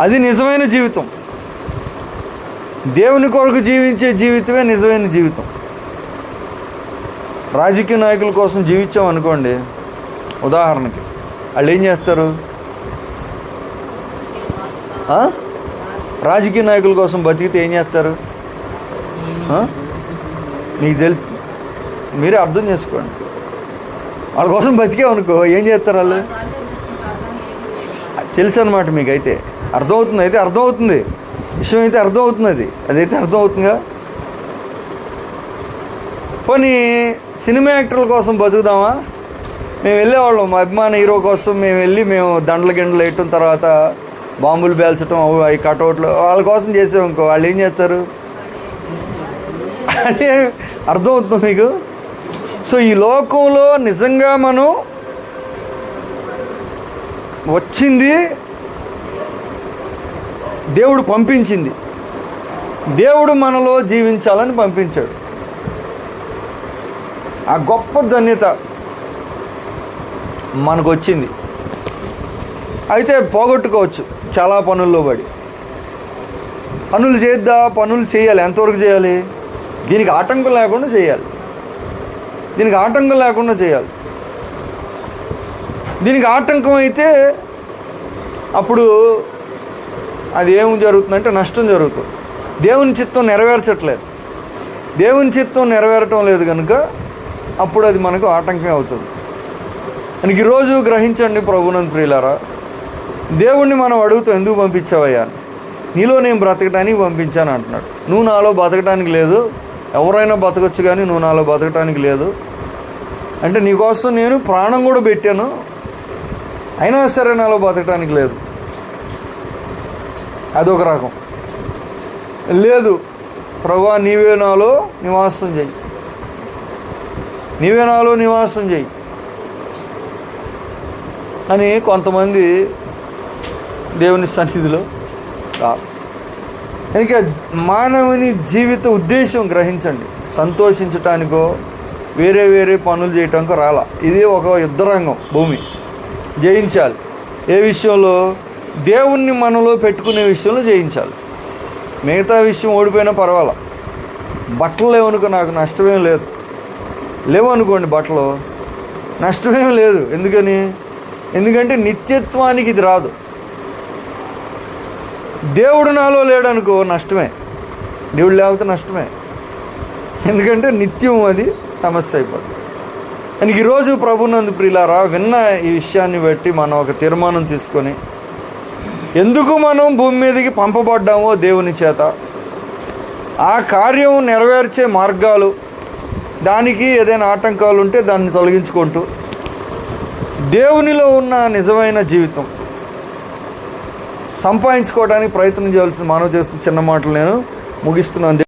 అది నిజమైన జీవితం. దేవుని కొరకు జీవించే జీవితమే నిజమైన జీవితం. రాజకీయ నాయకుల కోసం జీవించాం అనుకోండి, ఉదాహరణకి, వాళ్ళు ఏం చేస్తారు? రాజకీయ నాయకుల కోసం బతికితే ఏం చేస్తారు? మీకు తెలుసు, మీరే అర్థం చేసుకోండి. వాళ్ళ కోసం బతికేమనుకో ఏం చేస్తారు వాళ్ళు? తెలుసు అనమాట. మీకైతే అర్థమవుతుంది, అర్థమవుతుంది విషయం, అయితే అర్థమవుతుంది, అదైతే అర్థమవుతుందిగా. పోనీ సినిమా యాక్టర్ల కోసం బతుకుదామా? మేము వెళ్ళేవాళ్ళం, మా అభిమాన హీరో కోసం మేము దండల గిండలు వేయటం, తర్వాత బాంబులు పేల్చడం, అవి కటౌట్లు వాళ్ళ కోసం చేసామనుకో, వాళ్ళు ఏం చేస్తారు? అంటే అర్థమవుతుంది మీకు? సో ఈ లోకంలో నిజంగా మనం వచ్చింది, దేవుడు పంపించింది, దేవుడు మనలో జీవించాలని పంపించాడు. ఆ గొప్ప ధన్యత మనకు వచ్చింది. అయితే పోగొట్టుకోవచ్చు చాలా పనుల్లో పడి. పనులు చేయాలి. ఎంతవరకు చేయాలి? దీనికి ఆటంకం లేకుండా చేయాలి. దీనికి ఆటంకం అయితే అప్పుడు అది ఏం జరుగుతుందంటే నష్టం జరుగుతుంది. దేవుని చిత్తం నెరవేరటం లేదు కనుక అప్పుడు అది మనకు ఆటంకమే అవుతుంది. మనకి ఈరోజు గ్రహించండి ప్రభునందు ప్రియులారా, దేవుణ్ణి మనం అడుగుతాం, ఎందుకు పంపించావయ్యా? నీలో నేను బ్రతకటానికి పంపించాను అంటున్నాడు. నువ్వు నాలో బతకటానికి లేదు, ఎవరైనా బతకొచ్చు కానీ నువ్వు నాలో బతకటానికి లేదు అంటే, నీకోసం నేను ప్రాణం కూడా పెట్టాను, అయినా సరే నాలో బతకటానికి లేదు. అదొక రకం. లేదు ప్రభువా, నీవే నాలో నివాసం చెయ్యి అని కొంతమంది దేవుని సన్నిధిలో కనుక మానవుని జీవిత ఉద్దేశం గ్రహించండి. సంతోషించటానికో వేరే పనులు చేయటానికో రాలా. ఇది ఒక యుద్ధరంగం. భూమి జయించాలి. ఏ విషయంలో? దేవుణ్ణి మనలో పెట్టుకునే విషయంలో జయించాలి. మిగతా విషయం ఓడిపోయినా పర్వాలా. బట్టలు లేవనుకో నాకు నష్టమేం లేదు, లేవనుకోండి బట్టలు, నష్టమేం లేదు. ఎందుకంటే నిత్యత్వానికి ఇది రాదు. దేవుడు నాలో లేడనుకో నష్టమే, దేవుడు లేకపోతే నష్టమే. ఎందుకంటే నిత్యం అది సమస్య అయిపోతుంది. అని ఈరోజు ప్రభునందు ప్రియులారా, విన్న ఈ విషయాన్ని బట్టి మనం ఒక తీర్మానం తీసుకొని, ఎందుకు మనం భూమి మీదకి పంపబడ్డామో దేవుని చేత, ఆ కార్యం నెరవేర్చే మార్గాలు, దానికి ఏదైనా ఆటంకాలు ఉంటే దాన్ని తొలగించుకుంటూ దేవునిలో ఉన్న నిజమైన జీవితం, సంపాదించుకోవడానికి ప్రయత్నం చేయాల్సింది మానవ చేస్తున్న చిన్న మాటలు నేను ముగిస్తున్నాను.